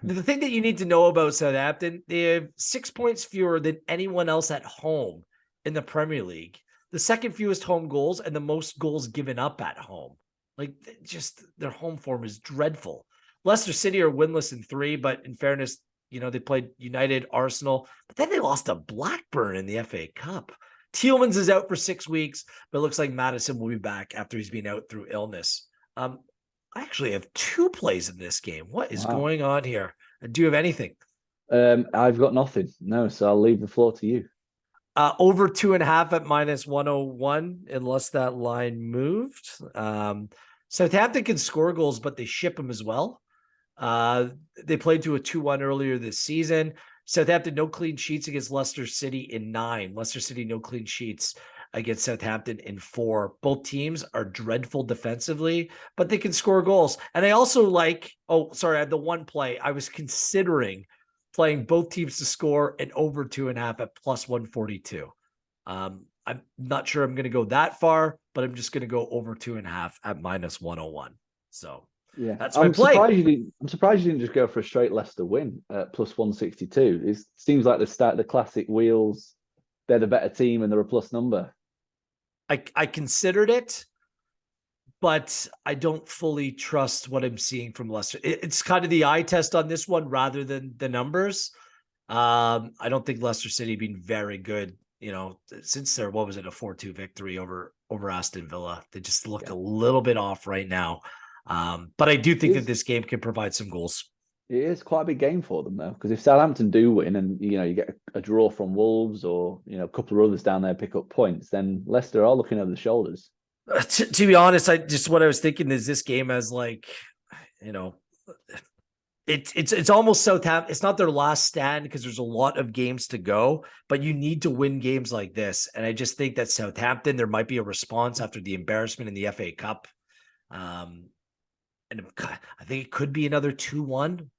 The thing that you need to know about Southampton, they have 6 points fewer than anyone else at home in the Premier League. The second fewest home goals and the most goals given up at home. Like, just their home form is dreadful. Leicester City are winless in 3, but in fairness, you know, they played United, Arsenal, but then they lost to Blackburn in the FA Cup. Tielemans is out for 6 weeks, but it looks like Maddison will be back after he's been out through illness. I actually have 2 plays in this game. What is going on here? Do you have anything? I've got nothing. No, so I'll leave the floor to you. Over 2.5 at -101, unless that line moved. Southampton can score goals, but they ship them as well. They played to a 2-1 earlier this season. Southampton, no clean sheets against Leicester City in 9. Leicester City, no clean sheets against Southampton in 4. Both teams are dreadful defensively, but they can score goals. And I also like, I had the one play. I was considering playing both teams to score and over 2.5 at +142. I'm not sure I'm going to go that far, but I'm just going to go over 2.5 at -101. So yeah, that's my play. I'm surprised you didn't just go for a straight Leicester win at +162. It seems like the classic wheels. They're the better team and they're a plus number. I considered it, but I don't fully trust what I'm seeing from Leicester. It's kind of the eye test on this one rather than the numbers. I don't think Leicester City been very good, since their, a 4-2 victory over Aston Villa. They just look a little bit off right now. But I do think that this game can provide some goals. It is quite a big game for them, though, because if Southampton do win and, you get a draw from Wolves or, a couple of others down there pick up points, then Leicester are looking over the shoulders. To be honest, what I was thinking is this game as it's almost Southampton. It's not their last stand because there's a lot of games to go, but you need to win games like this. And I just think that Southampton, there might be a response after the embarrassment in the FA Cup. And I think it could be another 2-1.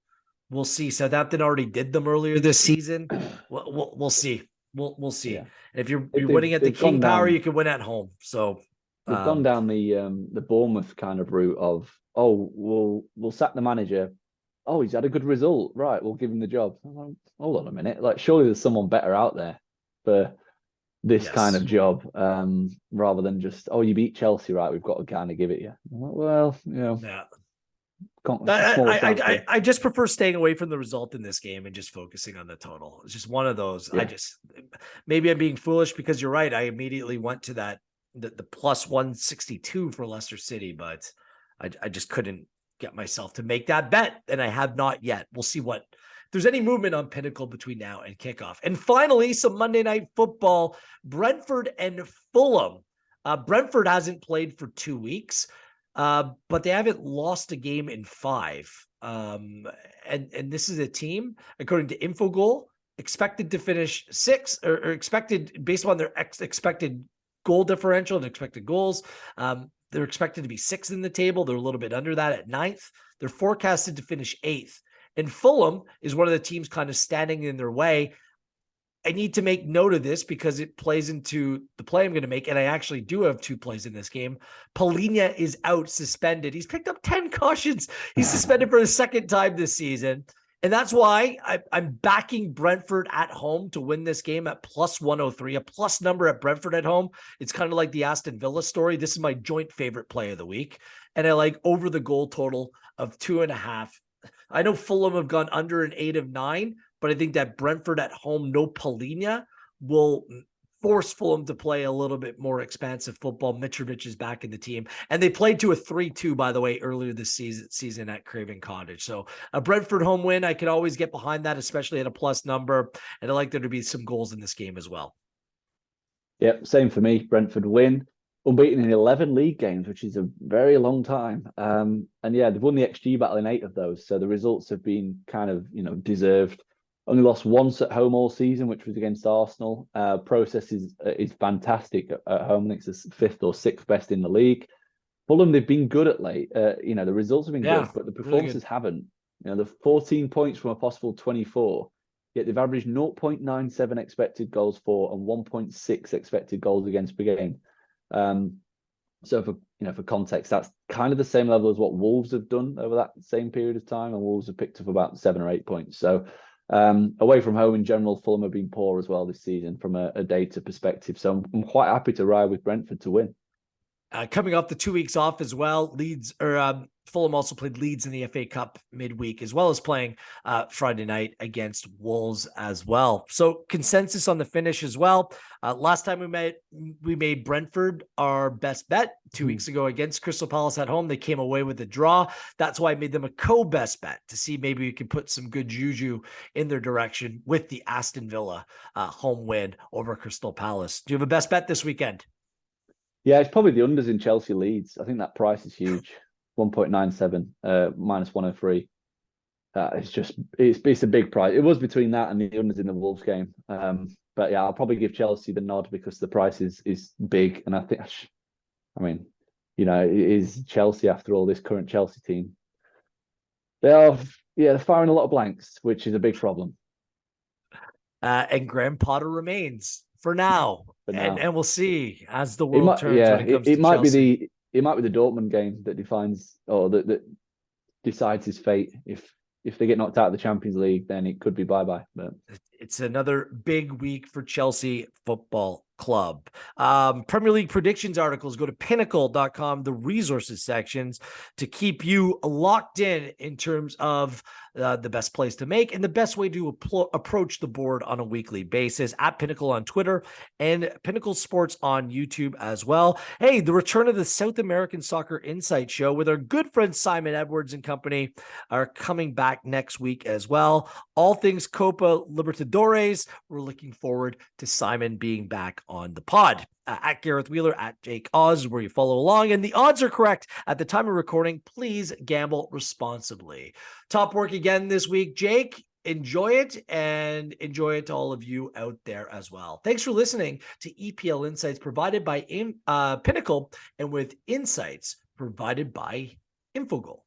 We'll see. Southampton already did them earlier this season. We'll see. We'll see. Yeah. And if you're winning at the King Power, you can win at home. So they've gone down the Bournemouth kind of route of, we'll sack the manager. Oh, he's had a good result. Right, we'll give him the job. Like, hold on a minute. Like, surely there's someone better out there for this kind of job, rather than just, you beat Chelsea, right? We've got to kind of give it you. Well, yeah. I just prefer staying away from the result in this game and just focusing on the total. It's just one of those. Yeah. Maybe I'm being foolish because you're right. I immediately went to the +162 for Leicester City, but I just couldn't get myself to make that bet, and I have not yet. We'll see if there's any movement on Pinnacle between now and kickoff. And finally, some Monday Night Football, Brentford and Fulham. Brentford hasn't played for 2 weeks. But they haven't lost a game in 5. And this is a team, according to Infogol, expected to finish 6 or expected based on their expected goal differential and expected goals. They're expected to be 6th in the table. They're a little bit under that at 9th. They're forecasted to finish 8th. And Fulham is one of the teams kind of standing in their way. I need to make note of this because it plays into the play I'm going to make. And I actually do have 2 plays in this game. Palhinha is out, suspended. He's picked up 10 cautions. He's suspended for the 2nd time this season. And that's why I'm backing Brentford at home to win this game at +103, a plus number at Brentford at home. It's kind of like the Aston Villa story. This is my joint favorite play of the week. And I like over the goal total of 2.5. I know Fulham have gone under an 8 of 9, but I think that Brentford at home, no Palhinha, will force Fulham to play a little bit more expansive football. Mitrovic is back in the team. And they played to a 3-2, by the way, earlier this season at Craven Cottage. So a Brentford home win, I could always get behind that, especially at a plus number. And I like there to be some goals in this game as well. Yep, same for me. Brentford win. Unbeaten in 11 league games, which is a very long time. And yeah, they've won the XG battle in 8 of those. So the results have been kind of, deserved. Only lost once at home all season, which was against Arsenal. Process is fantastic at home. I think it's the 5th or 6th best in the league. Fulham, they've been good at late. The results have been good, but the performances haven't. The 14 points from a possible 24, yet they've averaged 0.97 expected goals for and 1.6 expected goals against per game. So for context, that's kind of the same level as what Wolves have done over that same period of time, and Wolves have picked up about 7 or 8 points. So away from home in general, Fulham have been poor as well this season from a data perspective. So I'm quite happy to ride with Brentford to win. Coming off the 2 weeks off as well, Fulham also played Leeds in the FA Cup midweek, as well as playing Friday night against Wolves as well. So consensus on the finish as well. Last time we made Brentford our best bet 2 weeks ago against Crystal Palace at home. They came away with a draw. That's why I made them a co-best bet to see maybe we could put some good juju in their direction with the Aston Villa home win over Crystal Palace. Do you have a best bet this weekend? Yeah, it's probably the unders in Chelsea Leeds. I think that price is huge. 1.97, minus 103. It's a big price. It was between that and the unders in the Wolves game. But yeah, I'll probably give Chelsea the nod because the price is big. And I think, I mean, you know, it is Chelsea after all, this current Chelsea team. They're firing a lot of blanks, which is a big problem. And Graham Potter remains for now. And we'll see as the world turns when it comes to Chelsea. It might be the Dortmund game that defines or that decides his fate. If they get knocked out of the Champions League, then it could be bye-bye. But it's another big week for Chelsea Football Club. Premier League predictions articles, go to pinnacle.com, the resources sections, to keep you locked in terms of the best place to make and the best way to approach the board on a weekly basis. At Pinnacle on Twitter and Pinnacle Sports on YouTube as well. Hey, the return of the South American Soccer Insight Show with our good friend Simon Edwards and company are coming back next week as well. All things Copa Libertadores. We're looking forward to Simon being back on the pod. At Gareth Wheeler, at Jake Oz, where you follow along. And the odds are correct at the time of recording. Please gamble responsibly. Top work again this week, Jake. Enjoy it, and enjoy it to all of you out there as well. Thanks for listening to EPL Insights provided by Pinnacle and with insights provided by Infogol.